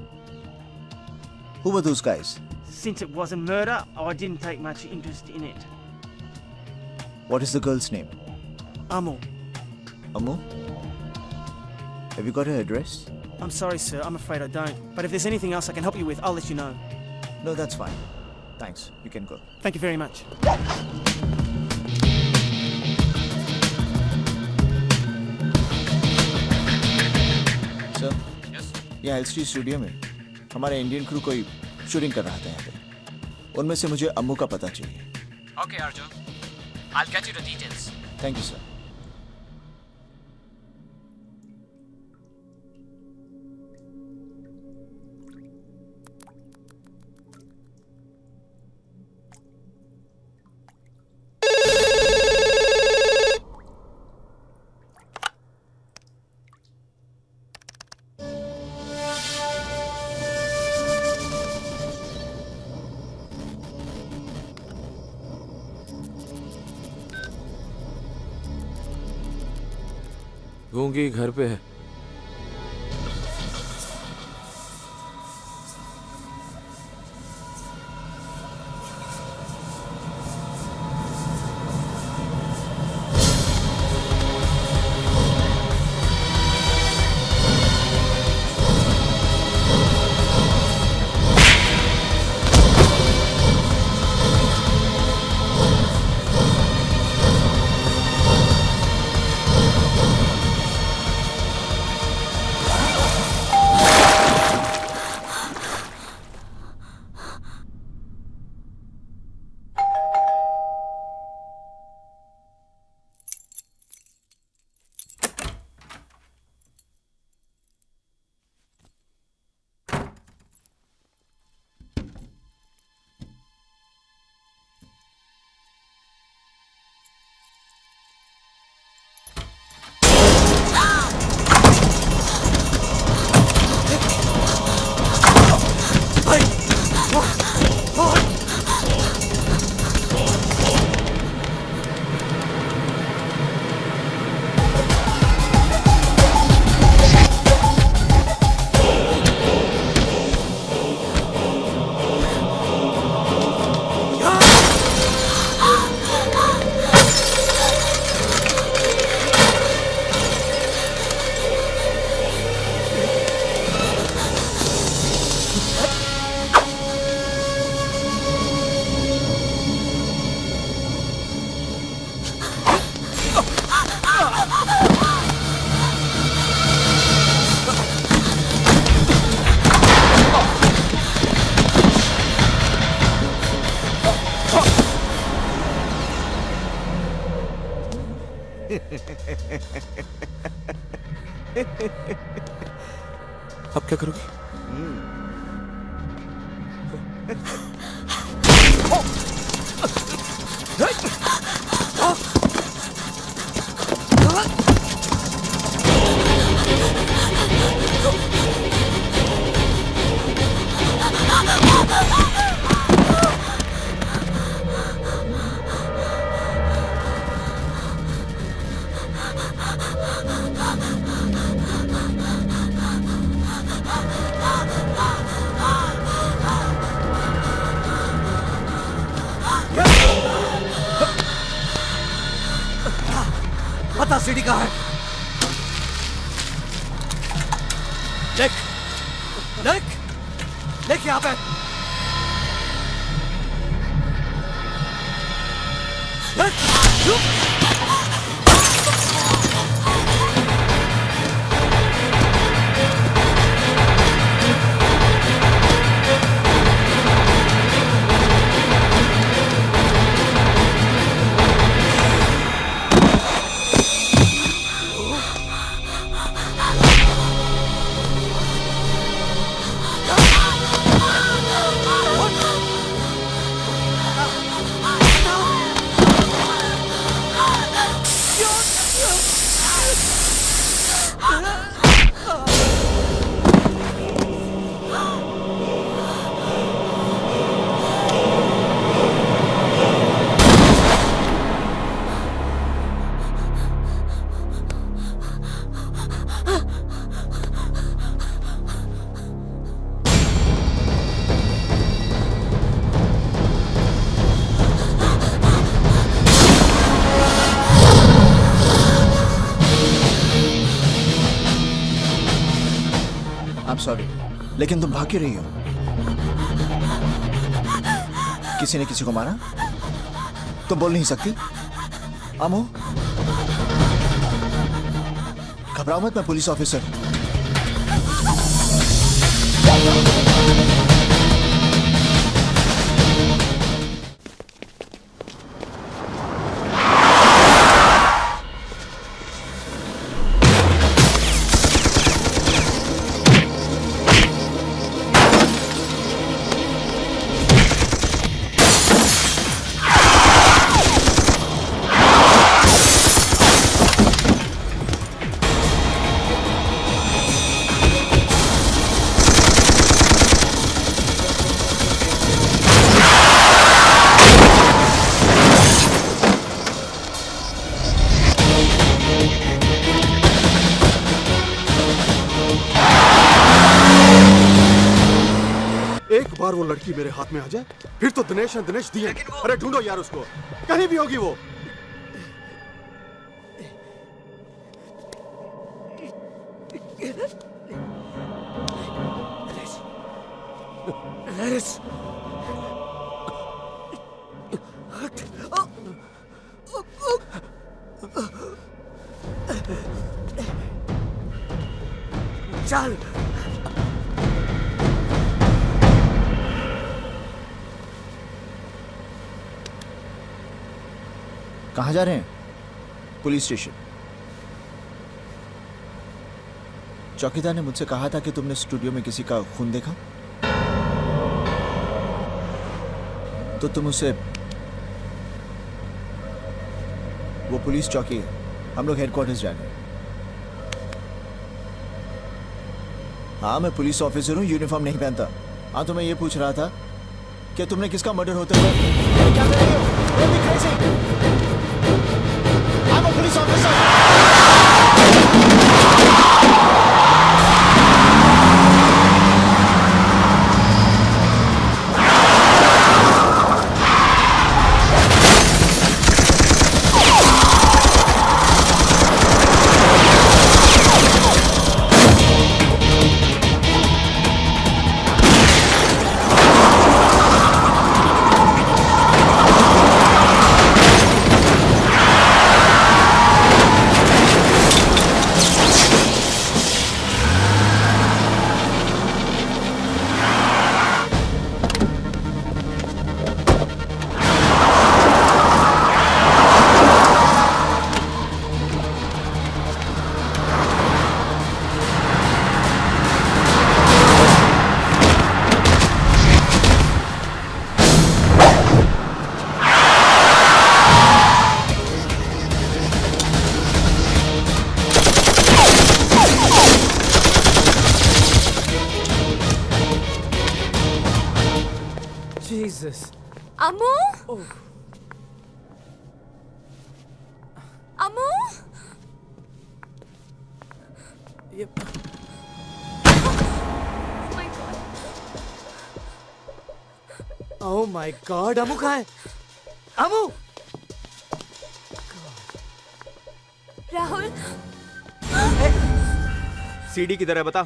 Who were those guys? Since it was a murder, I didn't take much interest in it. What is the girl's name? Amu. Amu? Have you got her address? I'm sorry, sir. I'm afraid I don't. But if there's anything else I can help you with, I'll let you know. No, that's fine. Thanks. You can go. Thank you very much. Sir, यहाँ LCD studio में हमारा Indian crew कोई shooting कर रहा था यहाँ पे। उनमें से मुझे अम्मू का पता चाहिए। Okay, Arjun. I'll get you the details. Thank you sir. गूंगी घर पे है। अब क्या करोगी? बता सीढ़ी कहाँ है? देख, देख। लेके यहाँ पे। सॉरी, लेकिन तुम भाग क्यों रही हो? किसी ने किसी को मारा? तुम बोल नहीं सकती? अमो, घबराओ मत, मैं पुलिस ऑफिसर। वो लड़की मेरे हाथ में आ जाए फिर तो दिनेश है दिनेश दिए। अरे ढूंढो यार उसको, कहीं भी होगी वो। चल कहाँ जा रहे हैं? Police station. चौकीदार ने मुझसे कहा था कि तुमने स्टूडियो में किसी का खून देखा, तो तुम उसे, वो पुलिस चौकी है, हम लोग हेडक्वार्टर्स जा रहे हैं। हाँ, मैं पुलिस ऑफिसर हूँ, यूनिफॉर्म नहीं पहनता। हाँ, तो मैं ये पूछ रहा था कि तुमने किसका मर्डर होते हुए क्या कर रही हो? Don't be crazy. I'm a police officer. Jesus. Ammu? Ammu? Oh my God, Amu कहाँ है? अमू? राहुल? सीडी किधर है बता?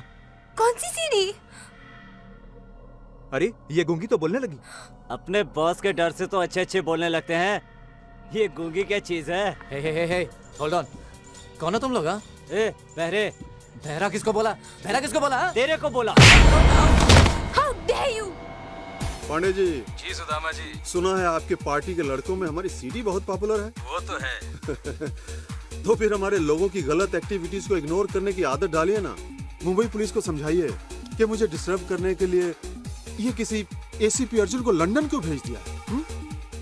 कौन सी सीढ़ी? अरे ये गूंगी तो बोलने लगी। अपने बॉस के डर से तो अच्छे अच्छे बोलने लगते हैं, ये गूंगी क्या चीज है? हे होल्ड ऑन, कौन हो तुम लोग? हाँ ए बहरे, बहरा किसको बोला? बहरा किसको बोला? हाँ? तेरे को बोला। How dare you! Pandey ji. जी सुदामा जी। सुना है आपके पार्टी के लड़कों में हमारी सीडी बहुत पॉपुलर है। वो तो है। तो फिर हमारे लोगों की गलत एक्टिविटीज को इग्नोर करने की आदत डालिए ना। मुंबई पुलिस को समझाइए कि मुझे डिस्टर्ब करने के लिए ये किसी एसीपी अर्जुन को लंदन क्यों भेज दिया।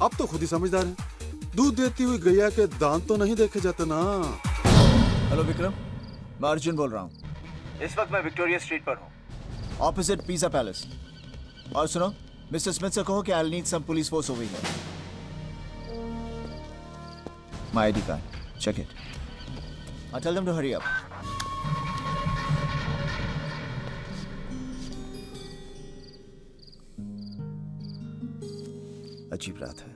अब तो खुद ही समझदार है। दूध देती हुई गैया के दांत तो नहीं देखे जाते ना। हेलो विक्रम, मैं अर्जुन बोल रहा हूँ। इस वक्त मैं विक्टोरिया स्ट्रीट पर हूँ, ऑपोजिट पिज़्ज़ा पैलेस। और सुनो, मिस्टर स्मिथ से कहो कि I need some police force over here. My ID card, check it. I tell them to hurry up. अजीब रात है।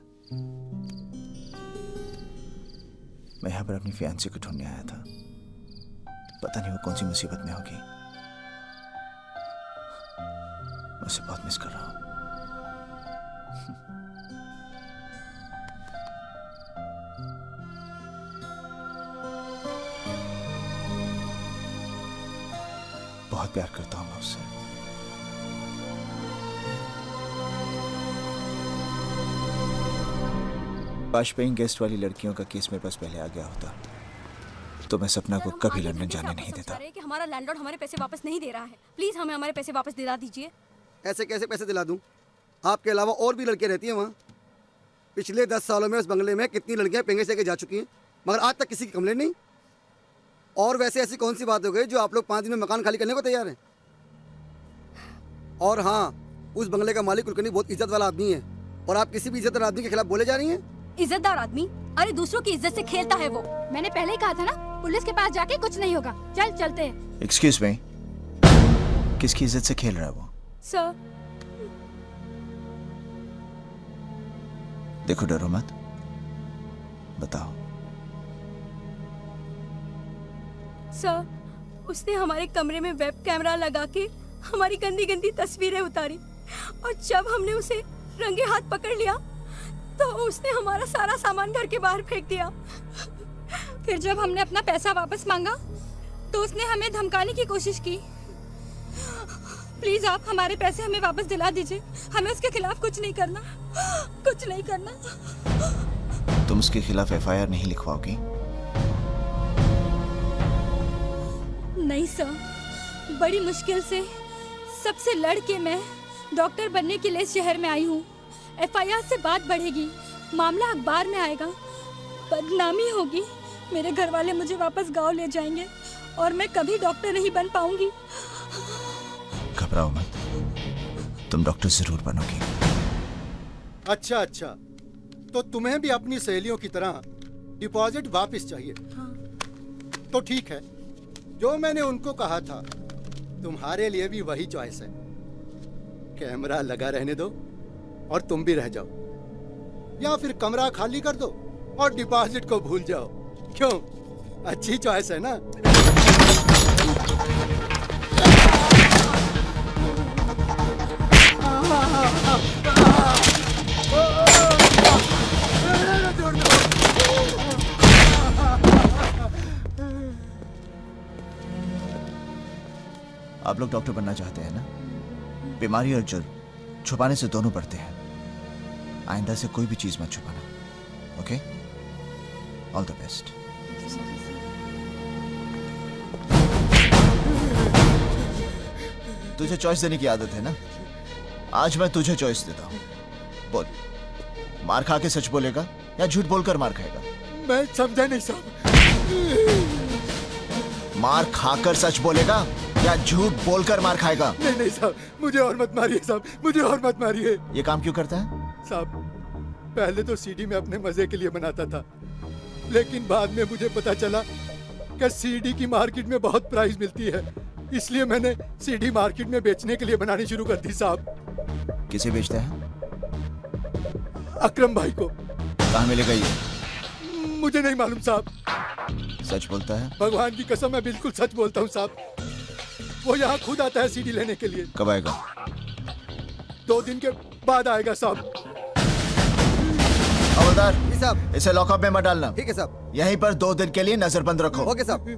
मैं यहाँ पर अपनी फियांसी को ढूंढने आया था। पता नहीं वो कौन सी मुसीबत में होगी। मैं उसे बहुत मिस कर रहा हूँ। बहुत प्यार करता हूँ मैं उससे। पास पेइंग गेस्ट वाली लड़कियों का केस मेरे पास पहले आ गया होता तो मैं सपना को कभी लंदन जाने नहीं देता। कि हमारा लैंडलॉर्ड हमारे पैसे वापस नहीं दे रहा है, प्लीज हमें हमारे पैसे वापस दिला दीजिए। ऐसे कैसे पैसे दिला दूं? आपके अलावा और भी लड़कियां रहती हैं वहाँ। पिछले 10 सालों में उस बंगले में कितनी लड़कियां पेंगे से जा चुकी हैं, मगर आज तक किसी की कंप्लेंट नहीं। और वैसे ऐसी कौन सी बात हो गई जो आप लोग 5 दिन में मकान खाली करने को तैयार हैं? और हाँ, उस बंगले का मालिक कुलकर्णी बहुत इज्जत वाला आदमी है और आप किसी भी इज्जतदार आदमी के खिलाफ बोले जा रही हैं। इज्जतदार आदमी? अरे दूसरों की इज्जत से खेलता है वो। मैंने पहले ही कहा था ना, पुलिस के पास जाके कुछ नहीं होगा। चल चलते हैं। एक्सक्यूज मी, किसकी इज्जत से खेल रहा है वो? सर। देखो, डरो मत, बताओ। सर, उसने हमारे कमरे में वेब कैमरा लगा के हमारी गंदी गंदी तस्वीरें उतारी और जब हमने उसे रंगे हाथ पकड़ लिया तो उसने हमारा सारा सामान घर के बाहर फेंक दिया। फिर जब हमने अपना पैसा वापस मांगा तो उसने हमें धमकाने की कोशिश की। प्लीज आप हमारे पैसे हमें वापस दिला दीजिए। हमें उसके खिलाफ कुछ नहीं करना, कुछ नहीं करना। तुम उसके खिलाफ एफआईआर नहीं लिखवाओगी? नहीं सर, बड़ी मुश्किल से सबसे लड़ के मैं डॉक्टर बनने के लिए इस शहर में आई हूँ। एफआईआर से बात बढ़ेगी, मामला अखबार में आएगा, बदनामी होगी, मेरे घर वाले मुझे वापस गांव ले जाएंगे और मैं कभी डॉक्टर नहीं बन पाऊंगी। घबराओ मत, तुम डॉक्टर जरूर बनोगी। अच्छा अच्छा, तो तुम्हें भी अपनी सहेलियों की तरह डिपॉजिट वापस चाहिए? हाँ। तो ठीक है, जो मैंने उनको कहा था तुम्हारे लिए भी वही चॉइस है। कैमरा लगा रहने दो और तुम भी रह जाओ, या फिर कमरा खाली कर दो और डिपॉजिट को भूल जाओ। क्यों, अच्छी चॉइस है ना? आप लोग डॉक्टर बनना चाहते हैं ना? बीमारी और जुर्म छुपाने से दोनों बढ़ते हैं। आइंदा से कोई भी चीज मत छुपाना, ओके? All the best. तुझे चॉइस देने की आदत है ना? आज मैं तुझे चॉइस देता हूँ। बोल, मार खा के सच बोलेगा या झूठ बोलकर मार खाएगा? मैं समझा नहीं साहब। मार खाकर सच बोलेगा या झूठ बोलकर मार खाएगा? नहीं नहीं साहब, मुझे और मत मारिए साहब, मुझे और मत मारिए। ये काम क्यों करता है? साहब, पहले तो सीडी में अपने मजे के लिए बनाता था, लेकिन बाद में मुझे पता चला कि सीडी की मार्केट में बहुत प्राइस मिलती है, इसलिए मैंने सीडी मार्केट में बेचने के लिए बनानी शुरू कर दी साहब। किसे बेचता है? अकरम भाई को। कहाँ मिलेगा ये? मुझे नहीं मालूम साहब। सच बोलता है? भगवान की कसम, मैं बिल्कुल सच बोलता हूँ साहब। वो यहाँ खुद आता है सीडी लेने के लिए। कब आएगा? 2 दिन के बाद आएगा साहब। हवलदार जी साहब। इसे लॉकअप में मत डालना। ठीक है साहब। यहीं पर 2 दिन के लिए नजरबंद रखो। ओके साहब।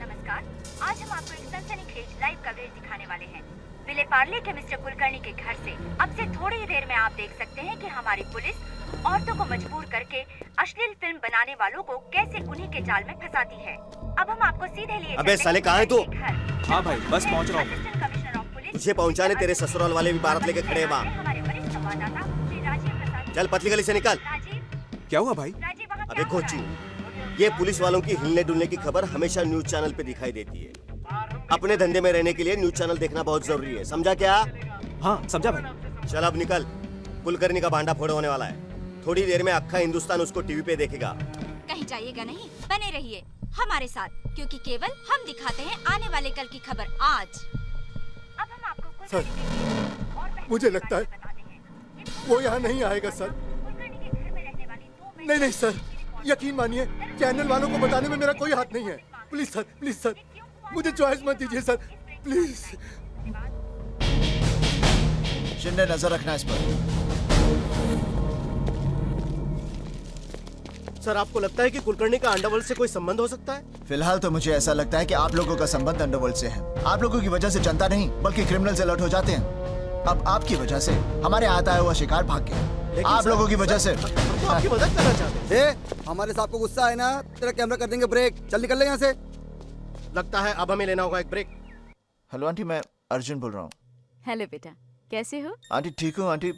नमस्कार, आज हम आपको एक सनसनीखेज लाइव कवरेज दिखाने वाले हैं। विले पार्ले के मिस्टर कुलकर्णी के घर से अब से थोड़ी ही देर में आप देख सकते हैं कि हमारी पुलिस औरतों को मजबूर करके अश्लील फिल्म बनाने वालों को कैसे उन्हीं के जाल में फंसाती है। अब हम आपको सीधे लिए अबे साले कहाँ है तू? हाँ भाई बस पहुंच रहा हूँ। कमिश्नर ऑफ पुलिस तुझे पहुंचाने तेरे ससुराल वाले भी बारात लेके खड़े हैं वहाँ। हमारे वरिष्ठ संवाददाता श्री राजीव प्रसाद। चल पतली गली से निकल। क्या हुआ भाई? अबे कोचू, ये पुलिस वालों की हिलने डुलने की खबर हमेशा न्यूज चैनल पे दिखाई देती है। अपने धंधे में रहने के लिए न्यूज चैनल देखना बहुत जरूरी है, समझा क्या? हाँ समझा भाई। चल अब निकल, कुलकर्णी का भांडा फोड़ होने वाला है। थोड़ी देर में अक्खा हिंदुस्तान उसको टीवी पे देखेगा। कहीं जाइएगा नहीं, बने रहिए हमारे साथ, क्योंकि केवल हम दिखाते हैं आने वाले कल की खबर आज। अब हम आपको सर, मुझे लगता है वो यहाँ नहीं आएगा सर। नहीं सर, यकीन मानिए चैनल वालों को बताने में मेरा कोई हाथ नहीं है। प्लीज सर, मुझे चॉइस मत दीजिए सर, प्लीज। शिंदे नजर रखना इस पर। सर, आपको लगता है कि कुलकर्णी का अंडरवर्ल्ड से कोई संबंध हो सकता है? फिलहाल तो मुझे ऐसा लगता है कि आप लोगों का संबंध अंडरवर्ल्ड से है। आप लोगों की वजह से जनता नहीं बल्कि क्रिमिनल्स अलर्ट हो जाते हैं। अब आपकी वजह से हमारे हाथ आया हुआ शिकार भाग गया। आप लोगों की वजह से तो आपकी मदद करना चाहते हैं। हमारे साहब को गुस्सा है ना, तेरा कैमरा कर देंगे ब्रेक। चल निकल ले यहाँ से। लगता है अब हमें लेना होगा एक ब्रेक। हेलो आंटी, मैं अर्जुन बोल रहा हूँ। हेलो बेटा, कैसे हो? आंटी ठीक हूँ आंटी।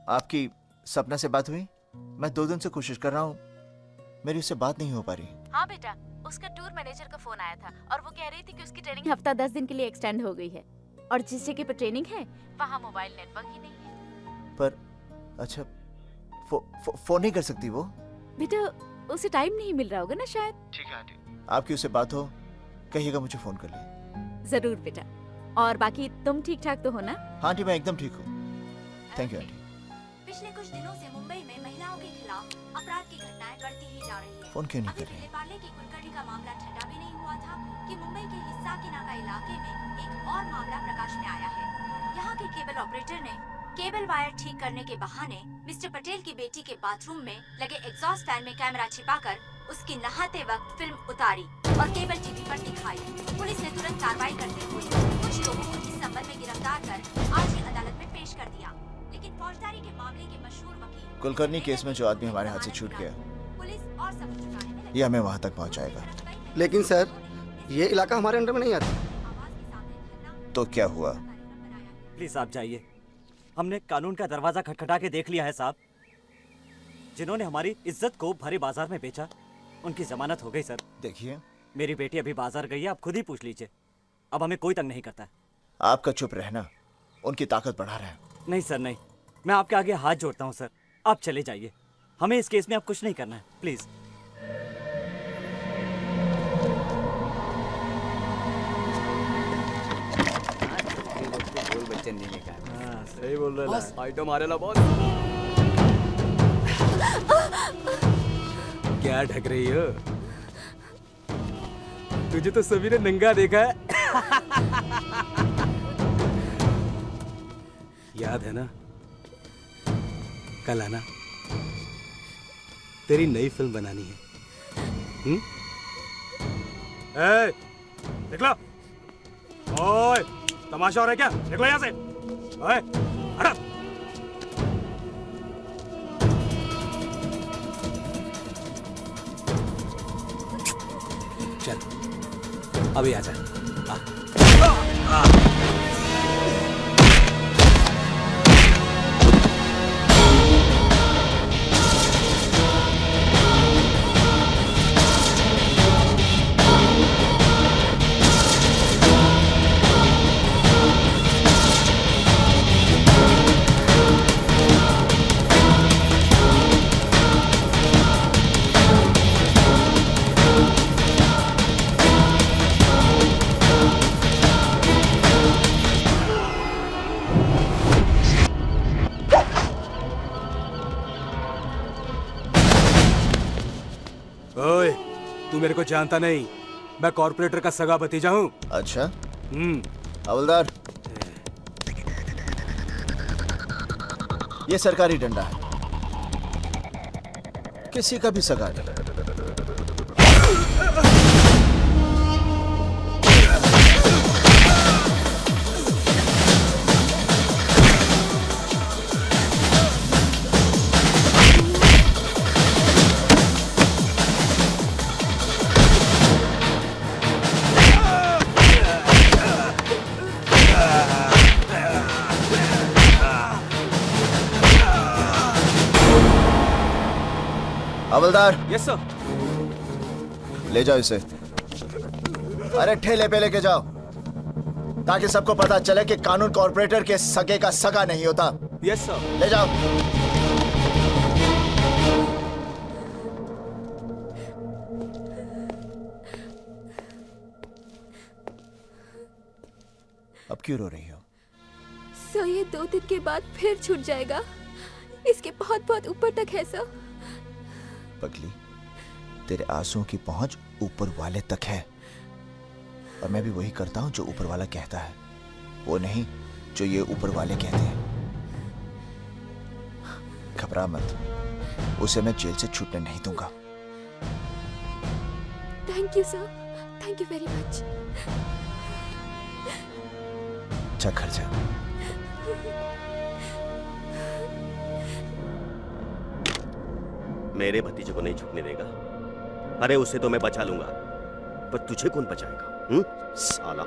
आपकी सपना से बात हुई? मैं 2 दिन से कोशिश कर रहा हूँ, मेरी उससे बात नहीं हो पा रही। हाँ बेटा, उसका टूर मैनेजर का फोन आया था और वो कह रही थी कि उसकी ट्रेनिंग हफ्ता 10 दिन के लिए एक्सटेंड हो गई है और जिस जगह पर ट्रेनिंग है वहाँ मोबाइल नेटवर्क ही नहीं है। पर अच्छा, फोन नहीं कर सकती वो? बेटा उसे टाइम नहीं मिल रहा होगा ना शायद। ठीक है आंटी, आपकी उससे बात हो, कहिएगा मुझे फोन कर ले। जरूर बेटा। और बाकी तुम ठीक ठाक तो हो ना? हाँ आंटी, मैं एकदम ठीक हूँ। Thank you aunty. पिछले कुछ दिनों से मुंबई में महिलाओं के खिलाफ अपराध की घटनाएं बढ़ती ही जा रही है। फोन क्यों नहीं कर अभी विले पार्ले की कुलकर्णी का मामला ठंडा भी नहीं हुआ था कि मुंबई के हिस्साकीनाका इलाके में एक और मामला प्रकाश में आया है। यहाँ के केबल ऑपरेटर ने केबल वायर ठीक करने के बहाने मिस्टर पटेल की बेटी के बाथरूम में लगे एग्जॉस्ट फैन में कैमरा छिपाकर उसकी नहाते वक्त फिल्म उतारी और केबल टीवी पर दिखाई। पुलिस ने तुरंत कार्रवाई करते हुए कुछ लोगों को इस संबंध में गिरफ्तार कर आज ही अदालत में पेश कर दिया। लेकिन फौजदारी के मामले के मशहूर वकील कुलकर्णी केस में जो आदमी हमारे हाथ से छूट गया, पुलिस और सब चुकाने में ये हमें वहाँ तक पहुँचाएगा। लेकिन सर, ये इलाका हमारे अंडर में नहीं आता। तो क्या हुआ? प्लीज आप जाइए। हमने कानून का दरवाजा खटखटा के देख लिया है साहब। जिन्होंने हमारी इज्जत को भरे बाजार में बेचा, उनकी जमानत हो गई सर। देखिए, मेरी बेटी अभी बाजार गई है, आप खुद ही पूछ लीजिए। अब हमें कोई तंग नहीं करता है। आपका चुप रहना उनकी ताकत बढ़ा रहा है। नहीं सर नहीं, मैं आपके आगे हाथ जोड़ता हूँ सर, आप चले जाइए। हमें इस केस में अब कुछ नहीं करना है, प्लीज। बच्चन नहीं निकाल। हाँ, सही बोल रहा है। आइटम मारेला बॉस। क्या ढक रही हो? तुझे तो सभी ने नंगा देखा है। याद है ना, कल आना, तेरी नई फिल्म बनानी है। ए, देख लो। ओए, तमाशा हो रहा है क्या? निकलो यहाँ से। ओए, हटो। चल, अभी आ जा। मेरे को जानता नहीं, मैं कॉर्पोरेटर का सगा भतीजा हूँ। अच्छा। हवलदार, ये सरकारी डंडा है, किसी का भी सगा नहीं। हवलदार। Yes sir. ले जाओ इसे। अरे ठेले पे लेके जाओ, ताकि सबको पता चले कि कानून कॉर्पोरेटर के सगे का सगा नहीं होता। Yes sir. ले जाओ। अब क्यों रो रही हो? सर ये 2 दिन के बाद फिर छूट जाएगा, इसके बहुत बहुत ऊपर तक है सर। पगली, तेरे आंसुओं की पहुंच ऊपर वाले तक है, और मैं भी वही करता हूं जो ऊपर वाला कहता है, वो नहीं जो ये ऊपर वाले कहते हैं। घबरा मत, उसे मैं जेल से छूटने नहीं दूंगा। Thank you sir, thank you very much. अच्छा घर जा। मेरे भतीजे को नहीं छूटने देगा। अरे उसे तो मैं बचा लूंगा, पर तुझे कौन बचाएगा? साला।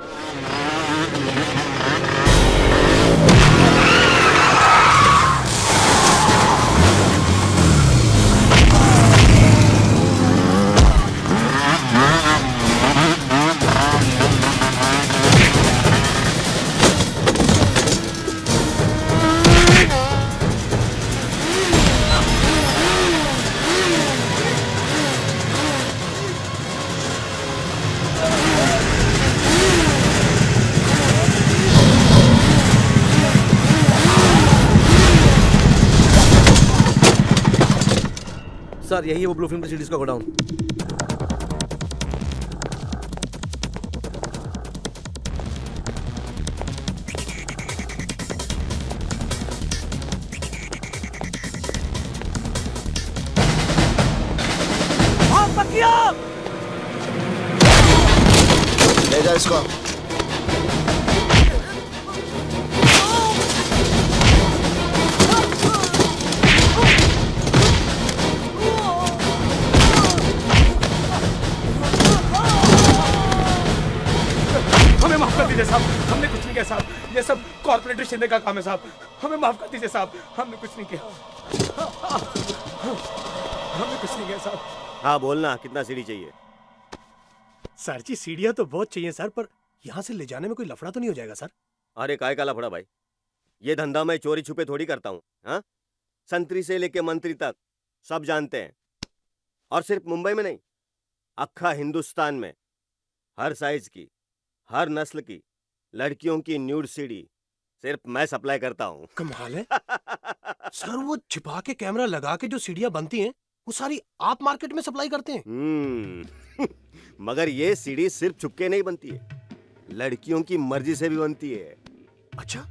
सर यही है वो ब्लू फिल्म की सीरीज का गोडाउन। ले जा इसको। हमें माफ कर दीजिए साहब, हमने कुछ नहीं किया साहब, ये सब कॉर्पोरेटर शिंदे का काम है साहब, हमें माफ कर दीजिए साहब, हमने कुछ नहीं किया, हमने कुछ नहीं किया साहब। हाँ बोलना, कितना सीढ़ी चाहिए? सर जी सीढ़ियाँ तो बहुत चाहिए सर, पर यहाँ से ले जाने में कोई लफड़ा तो नहीं हो जाएगा सर? अरे काय का लफड़ा भाई, ये धंधा मैं चोरी छुपे थोड़ी करता हूँ। हाँ, संतरी से लेके मंत्री तक सब जानते हैं, और सिर्फ मुंबई में नहीं, अक्खा हिंदुस्तान में हर साइज की, हर नस्ल की लड़कियों की न्यूड सीडी सिर्फ मैं सप्लाई करता हूँ। कमाल है सर, वो छिपा के कैमरा लगा के जो सीढ़ियाँ बनती हैं वो सारी आप मार्केट में सप्लाई करते हैं? मगर ये सीडी सिर्फ छुपके नहीं बनती है, लड़कियों की मर्जी से भी बनती है। अच्छा,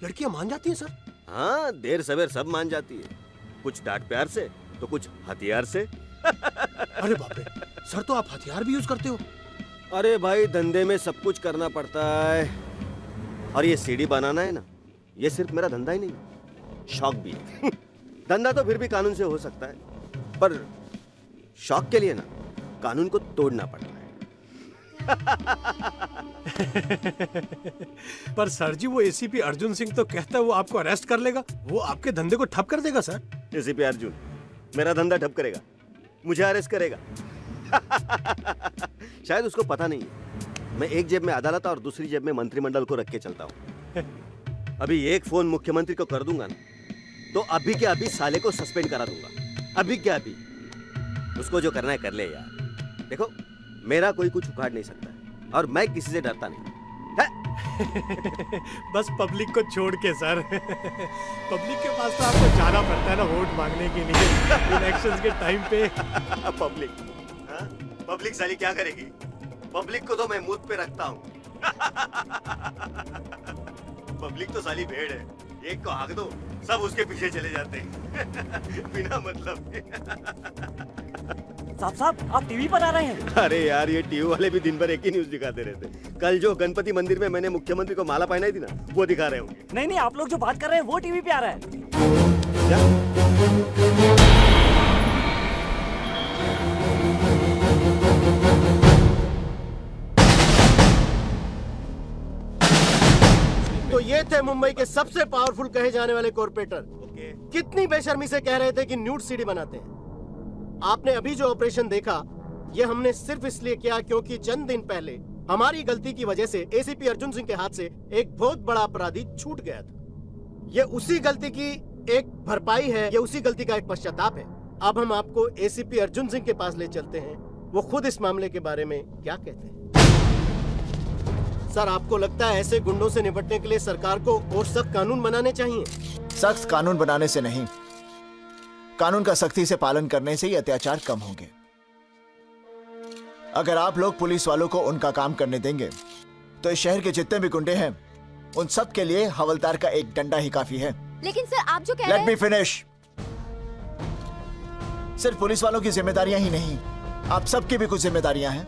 लड़कियां मान जाती हैं सर? हाँ, देर सवेर सब मान जाती है, कुछ डांट प्यार से तो कुछ हथियार से। अरे बाप रे सर, तो आप हथियार भी यूज करते हो? अरे भाई, धंधे में सब कुछ करना पड़ता है, और ये सीडी बनाना है ना, ये सिर्फ मेरा धंधा ही नहीं, शौक भी है। धंधा तो फिर भी कानून से हो सकता है, पर शौक के लिए ना कानून को तोड़ना पड़ता है। पर सर जी, वो एसीपी अर्जुन सिंह तो कहता है वो आपको अरेस्ट कर लेगा, वो आपके धंधे को ठप कर देगा सर। एसीपी अर्जुन मेरा धंधा ठप करेगा, मुझे अरेस्ट करेगा? शायद उसको पता नहीं है, मैं एक जेब में अदालत और दूसरी जेब में मंत्रिमंडल को रख के चलता हूँ। अभी एक फोन मुख्यमंत्री को कर दूंगा ना, तो अभी के अभी साले को सस्पेंड करा दूंगा, अभी के अभी। उसको जो करना है कर ले यार। देखो, मेरा कोई कुछ उखाड़ नहीं सकता है, और मैं किसी से डरता नहीं है। बस पब्लिक को छोड़ के सर। पब्लिक के पास तो आपको जाना पड़ता है ना वोट मांगने के लिए इलेक्शंस के टाइम पे। पब्लिक पब्लिक साली क्या करेगी? पब्लिक को तो मैं मुंह पे रखता हूँ। पब्लिक तो साली भेड़ है, एक को हाँक दो सब उसके पीछे चले जाते हैं बिना मतलब के। साहब आप टीवी पर आ रहे हैं? अरे यार ये टीवी वाले भी दिन भर एक ही न्यूज दिखाते रहते। कल जो गणपति मंदिर में मैंने मुख्यमंत्री को माला पहनाई थी ना, वो दिखा रहे होंगे। नहीं आप लोग जो बात कर रहे हैं वो टीवी पे आ रहा है। तो ये थे मुंबई के सबसे पावरफुल कहे जाने वाले कॉर्पोरेटर। कितनी बेशर्मी से कह रहे थे कि न्यूड सीडी बनाते हैं। आपने अभी जो ऑपरेशन देखा, ये हमने सिर्फ इसलिए किया क्योंकि चंद दिन पहले हमारी गलती की वजह से एसीपी अर्जुन सिंह के हाथ से एक बहुत बड़ा अपराधी छूट गया था। ये उसी गलती की एक भरपाई है, ये उसी गलती का एक पश्चाताप है। अब हम आपको एसीपी अर्जुन सिंह के पास ले चलते हैं, वो खुद इस मामले के बारे में क्या कहते हैं। सर, आपको लगता है ऐसे गुंडों से निपटने के लिए सरकार को और सख्त कानून बनाने चाहिए? सख्त कानून बनाने से नहीं, कानून का सख्ती से पालन करने से ही अत्याचार कम होंगे। अगर आप लोग पुलिस वालों को उनका काम करने देंगे तो इस शहर के जितने भी गुंडे हैं उन सब के लिए हवलदार का एक डंडा ही काफी है। लेकिन सर आप जो कह रहे हैं। Let me finish. सिर्फ पुलिस वालों की जिम्मेदारियां ही नहीं, आप सबकी भी कुछ जिम्मेदारियां हैं।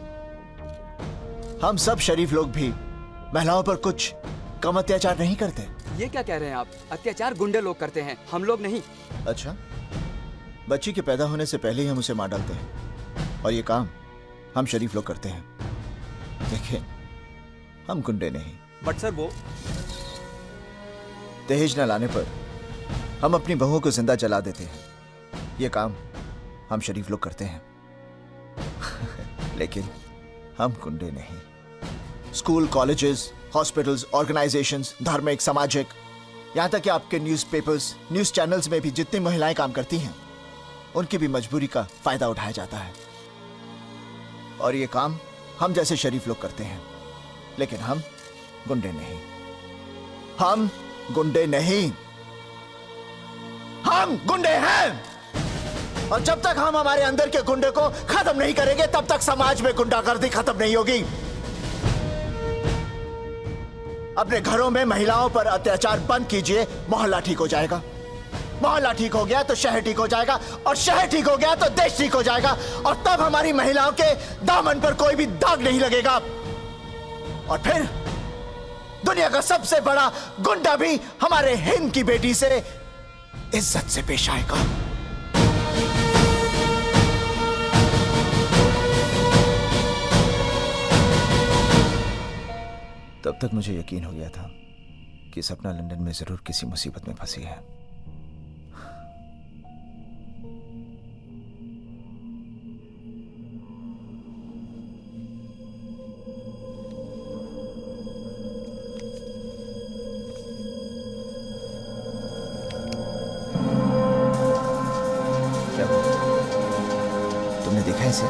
हम सब शरीफ लोग भी महिलाओं पर कुछ कम अत्याचार नहीं करते। ये क्या कह रहे हैं आप? अत्याचार गुंडे लोग करते हैं, हम लोग नहीं। अच्छा, बच्ची के पैदा होने से पहले ही हम उसे मार डालते हैं और ये काम हम शरीफ लोग करते हैं। देखिए, हम गुंडे नहीं। बट सर वो दहेज न लाने पर हम अपनी बहुओं को जिंदा जला देते हैं। ये काम हम शरीफ लोग करते हैं लेकिन हम गुंडे नहीं। स्कूल, कॉलेजेस, हॉस्पिटल्स, ऑर्गेनाइजेशंस, धार्मिक, सामाजिक, यहाँ तक कि आपके न्यूज़पेपर्स, न्यूज़ चैनल्स में भी जितनी महिलाएं काम करती हैं उनकी भी मजबूरी का फायदा उठाया जाता है। और ये काम हम जैसे शरीफ लोग करते हैं, लेकिन हम गुंडे नहीं। हम गुंडे नहीं, हम गुंडे हैं। और जब तक हम हमारे अंदर के गुंडे को खत्म नहीं करेंगे तब तक समाज में गुंडागर्दी खत्म नहीं होगी। अपने घरों में महिलाओं पर अत्याचार बंद कीजिए, मोहल्ला ठीक हो जाएगा। मोहल्ला ठीक हो गया तो शहर ठीक हो जाएगा, और शहर ठीक हो गया तो देश ठीक हो जाएगा। और तब हमारी महिलाओं के दामन पर कोई भी दाग नहीं लगेगा। और फिर दुनिया का सबसे बड़ा गुंडा भी हमारे हिंद की बेटी से इज्जत से पेश आएगा। तब तक मुझे यकीन हो गया था कि सपना लंदन में जरूर किसी मुसीबत में फंसी है। तुमने देखा इसे?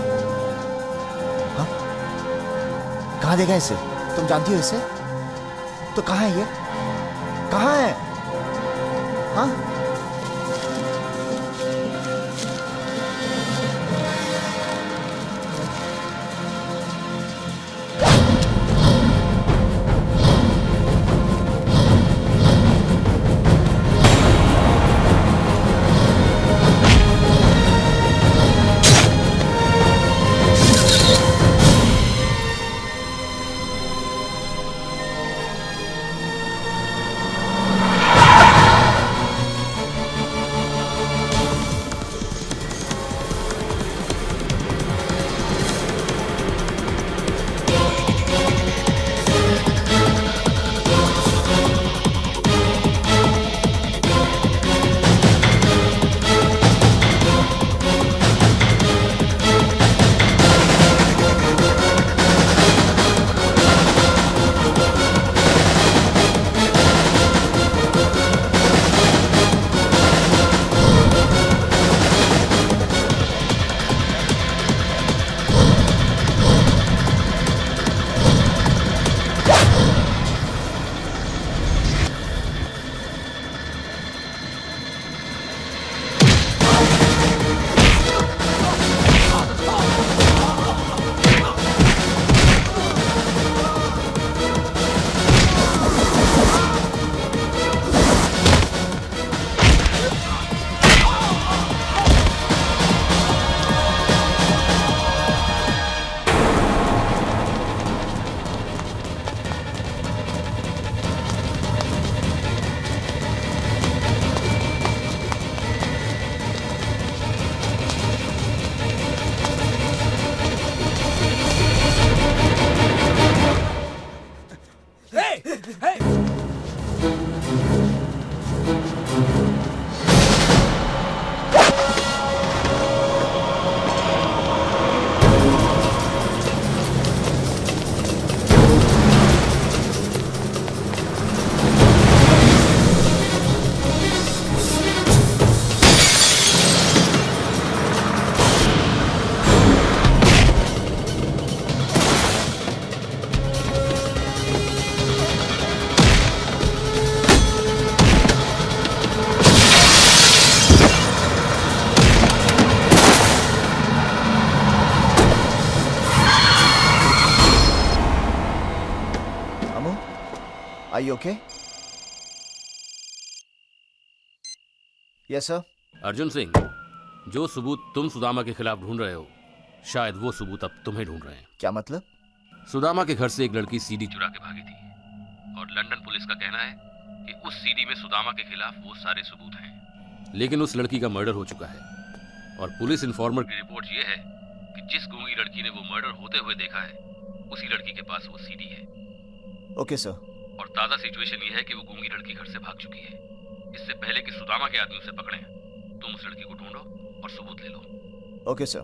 हाँ? कहाँ देखा इसे? तुम जानती हो इसे? तो कहाँ है ये? कहाँ है? हाँ? Are you okay? Yes, sir. Arjun Singh, जो सबूत तुम सुदामा के खिलाफ ढूंढ रहे हो, शायद वो सबूत अब तुम्हें ढूंढ रहे हैं। क्या मतलब? सुदामा के घर से एक लड़की सीडी चुरा के भागी थी और लंदन पुलिस का कहना है कि उस सीडी में सुदामा के खिलाफ वो सारे सबूत हैं। लेकिन उस लड़की का मर्डर हो चुका है और पुलिस इन्फॉर्मर की रिपोर्ट ये है कि जिस गूंगी लड़की ने वो मर्डर होते हुए देखा है, उसी लड़की के पास वो सीडी है। Okay sir. और ताजा सिचुएशन ये है कि वो गूंगी लड़की घर से भाग चुकी है। इससे पहले कि सुदामा के आदमी उसे पकड़े, तुम उस लड़की को ढूंढो और सबूत ले लो। Okay sir,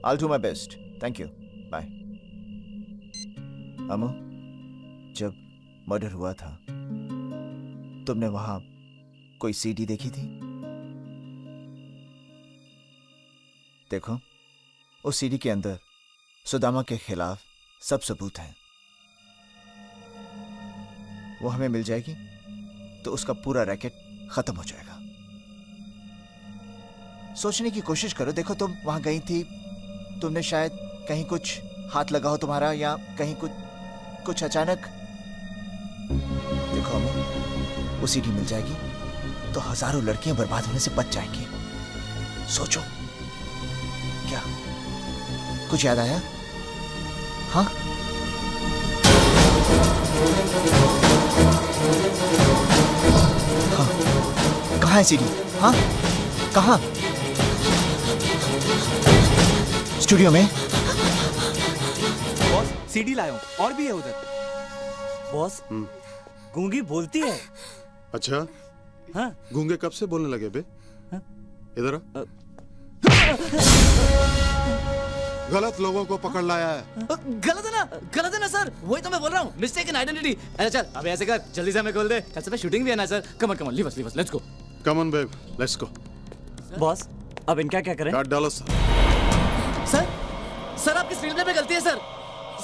I'll do my best. Thank you. Bye. Amo, जब मर्डर हुआ था, तुमने वहां कोई सीडी देखी थी? देखो, उस सीडी के अंदर सुदामा के खिलाफ सब सबूत हैं। वो हमें मिल जाएगी तो उसका पूरा रैकेट खत्म हो जाएगा। सोचने की कोशिश करो। देखो, तुम वहां गई थी, तुमने शायद कहीं कुछ हाथ लगा हो तुम्हारा, या कहीं कुछ अचानक। देखो अमो, वो सीडी मिल जाएगी तो हजारों लड़कियां बर्बाद होने से बच जाएंगी। सोचो, क्या कुछ याद आया? हाँ, हाँ, कहाँ है सीडी? हाँ, कहाँ? स्टूडियो में। बॉस, सीडी लाया हूँ, और भी है उधर। बॉस, गूंगी बोलती है। अच्छा? हाँ। गूंगे कब से बोलने लगे बे? हाँ? इधर आ। गलत लोगों को पकड़ लाया है। गलत है ना सर, वही तो मैं बोल रहा हूँ। Mistake in identity. अरे चल, अब ऐसे कर, जल्दी से हमें खोल दे। कल से शूटिंग भी है ना sir. Come on leave us, let's go. Come on babe, let's go. Boss, अब इनका क्या करें? काट डालो सर। सर आपकी स्क्रीन प्ले में गलती है सर।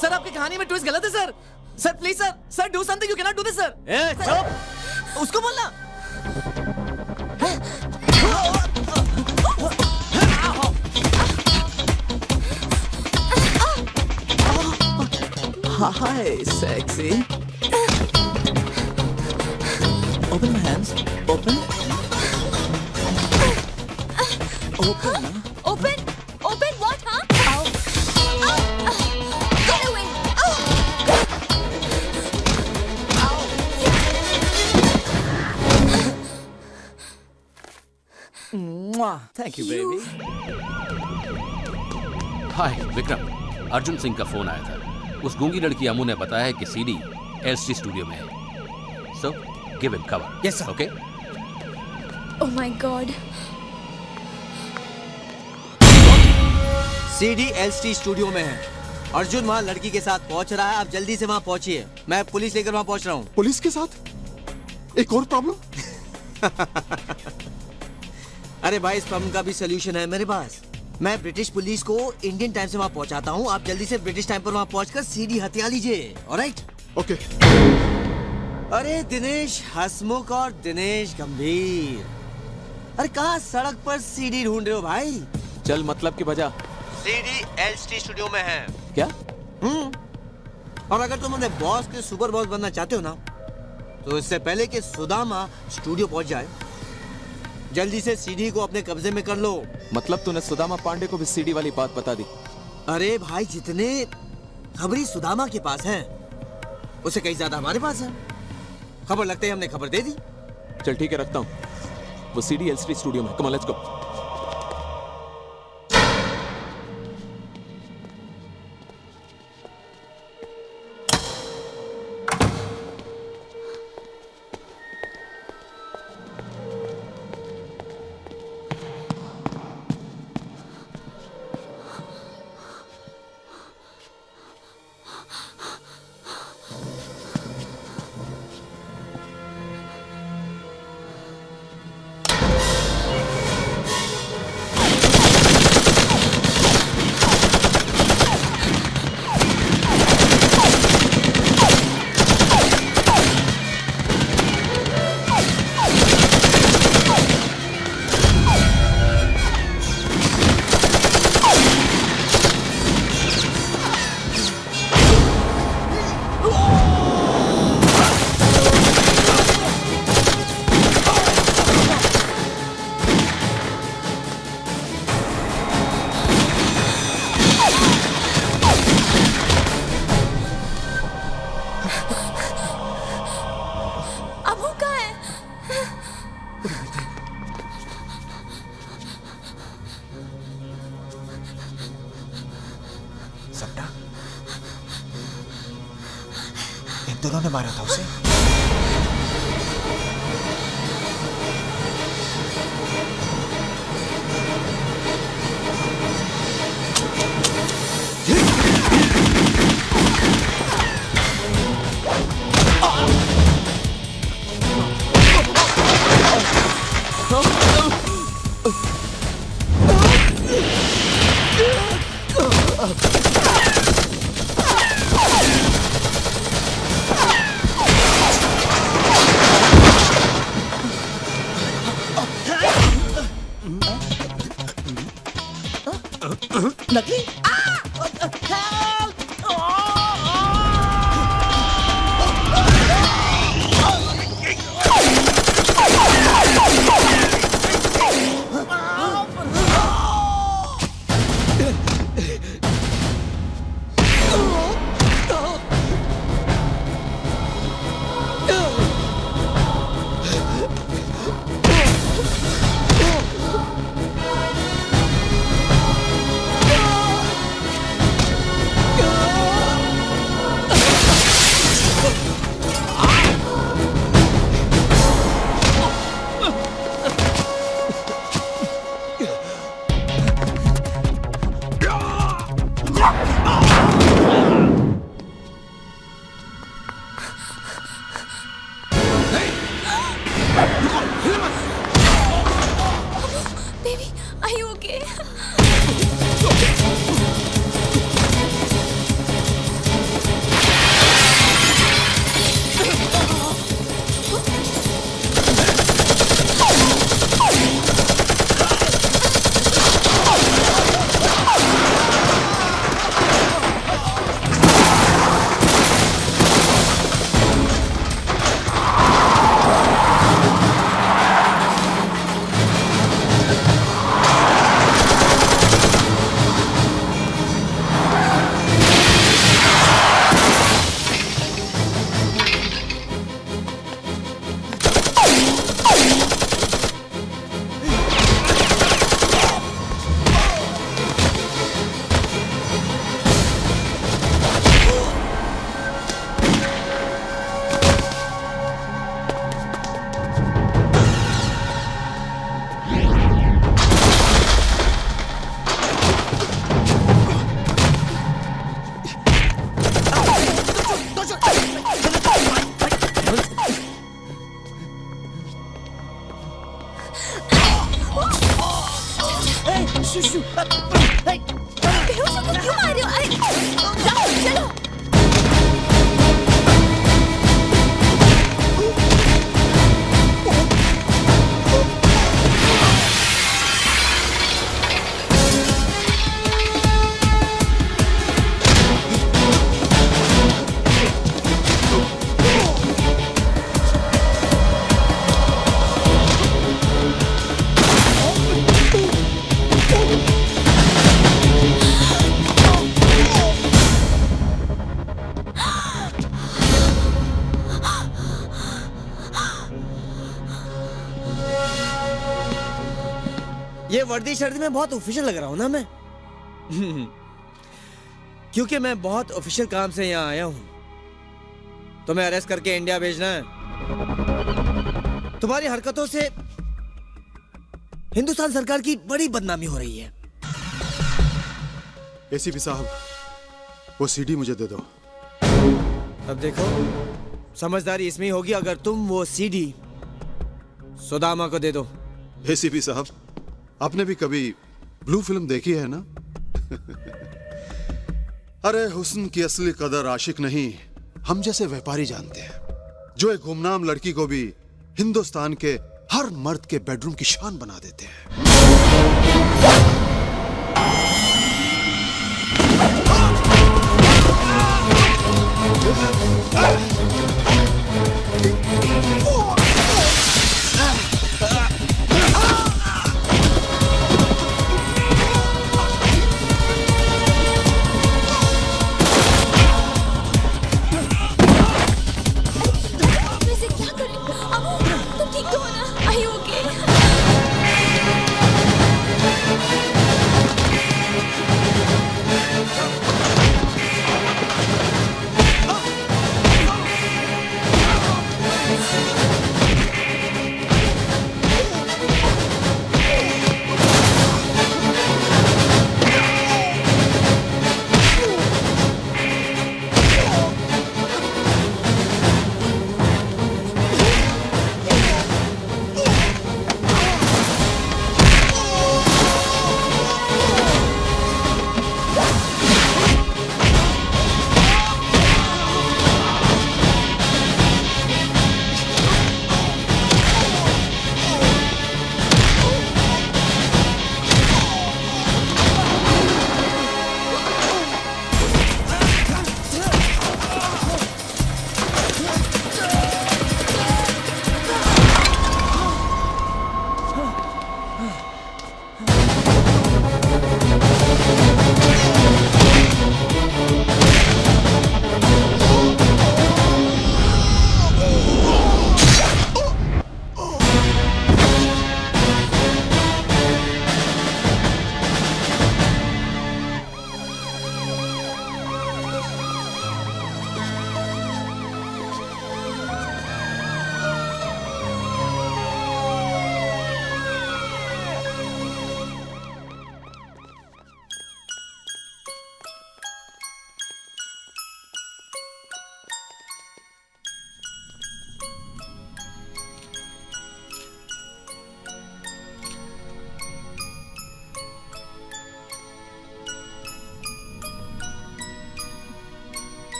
सर आपकी कहानी में ट्विस्ट गलत है sir. Sir please sir do something, you can not do this sir. ए चुप, उसको बोलना। Hi, sexy. Open my hands. Open. Open. Open what, huh? Get away. Thank you, baby. हाय विक्रम, अर्जुन सिंह का फोन आया था। उस गूंगी लड़की अमू ने बताया है कि सीडी एलसी स्टूडियो में है। So give him cover. Yes sir. Okay. Oh my God. CD LC studio में है। अर्जुन वहाँ लड़की के साथ पहुँच रहा है। आप जल्दी से वहाँ पहुँचिए। मैं पुलिस लेकर वहाँ पहुँच रहा हूँ। पुलिस के साथ? एक और प्रॉब्लम? अरे भाई, इस प्रॉब्लम का भी सोल्यूशन है मेरे पास। मैं ब्रिटिश पुलिस को इंडियन टाइम से वहाँ पहुँचाता हूँ। आप जल्दी से ब्रिटिश टाइम पर वहाँ पहुँचकर सीडी हथिया लीजिए। ऑलराइट? ओके। अरे दिनेश हसमुख और दिनेश गंभीर, अरे कहाँ सड़क पर सीडी ढूंढ रहे हो भाई? चल मतलब की वजह। सीडी एलसी स्टूडियो में है। क्या? और अगर तुम अपने बॉस के सुपर बॉस बनना चाहते हो ना, तो इससे पहले कि सुदामा स्टूडियो पहुंच जाए, जल्दी से सीडी को अपने कब्जे में कर लो। मतलब तूने सुदामा पांडे को भी सीडी वाली बात बता दी? अरे भाई, जितने खबरी सुदामा के पास हैं, उससे कहीं ज्यादा हमारे पास है। खबर लगते ही हमने खबर दे दी। चल ठीक है, रखता हूँ। वो सीडी एलसी स्टूडियो में। Come on, let's go. दोनों ने मारा था उसे? नकली Baby, are you okay? बेहोश होकर क्यों मार रहे हो? अरे जाओ, चलो। ये वर्दी शर्दी में बहुत ऑफिशियल लग रहा हूँ ना मैं? क्योंकि मैं बहुत ऑफिशियल काम से यहाँ आया हूँ। तुम्हें अरेस्ट करके इंडिया भेजना है। तुम्हारी हरकतों से हिंदुस्तान सरकार की बड़ी बदनामी हो रही है। एसीपी साहब, वो सीडी मुझे दे दो। अब देखो, समझदारी इसमें होगी अगर तुम वो सीडी सुदामा को दे दो। एसीपी साहब, आपने भी कभी ब्लू फिल्म देखी है ना? अरे हुस्न की असली कदर आशिक नहीं, हम जैसे व्यापारी जानते हैं, जो एक गुमनाम लड़की को भी हिंदुस्तान के हर मर्द के बेडरूम की शान बना देते हैं।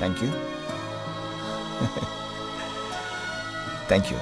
Thank you thank you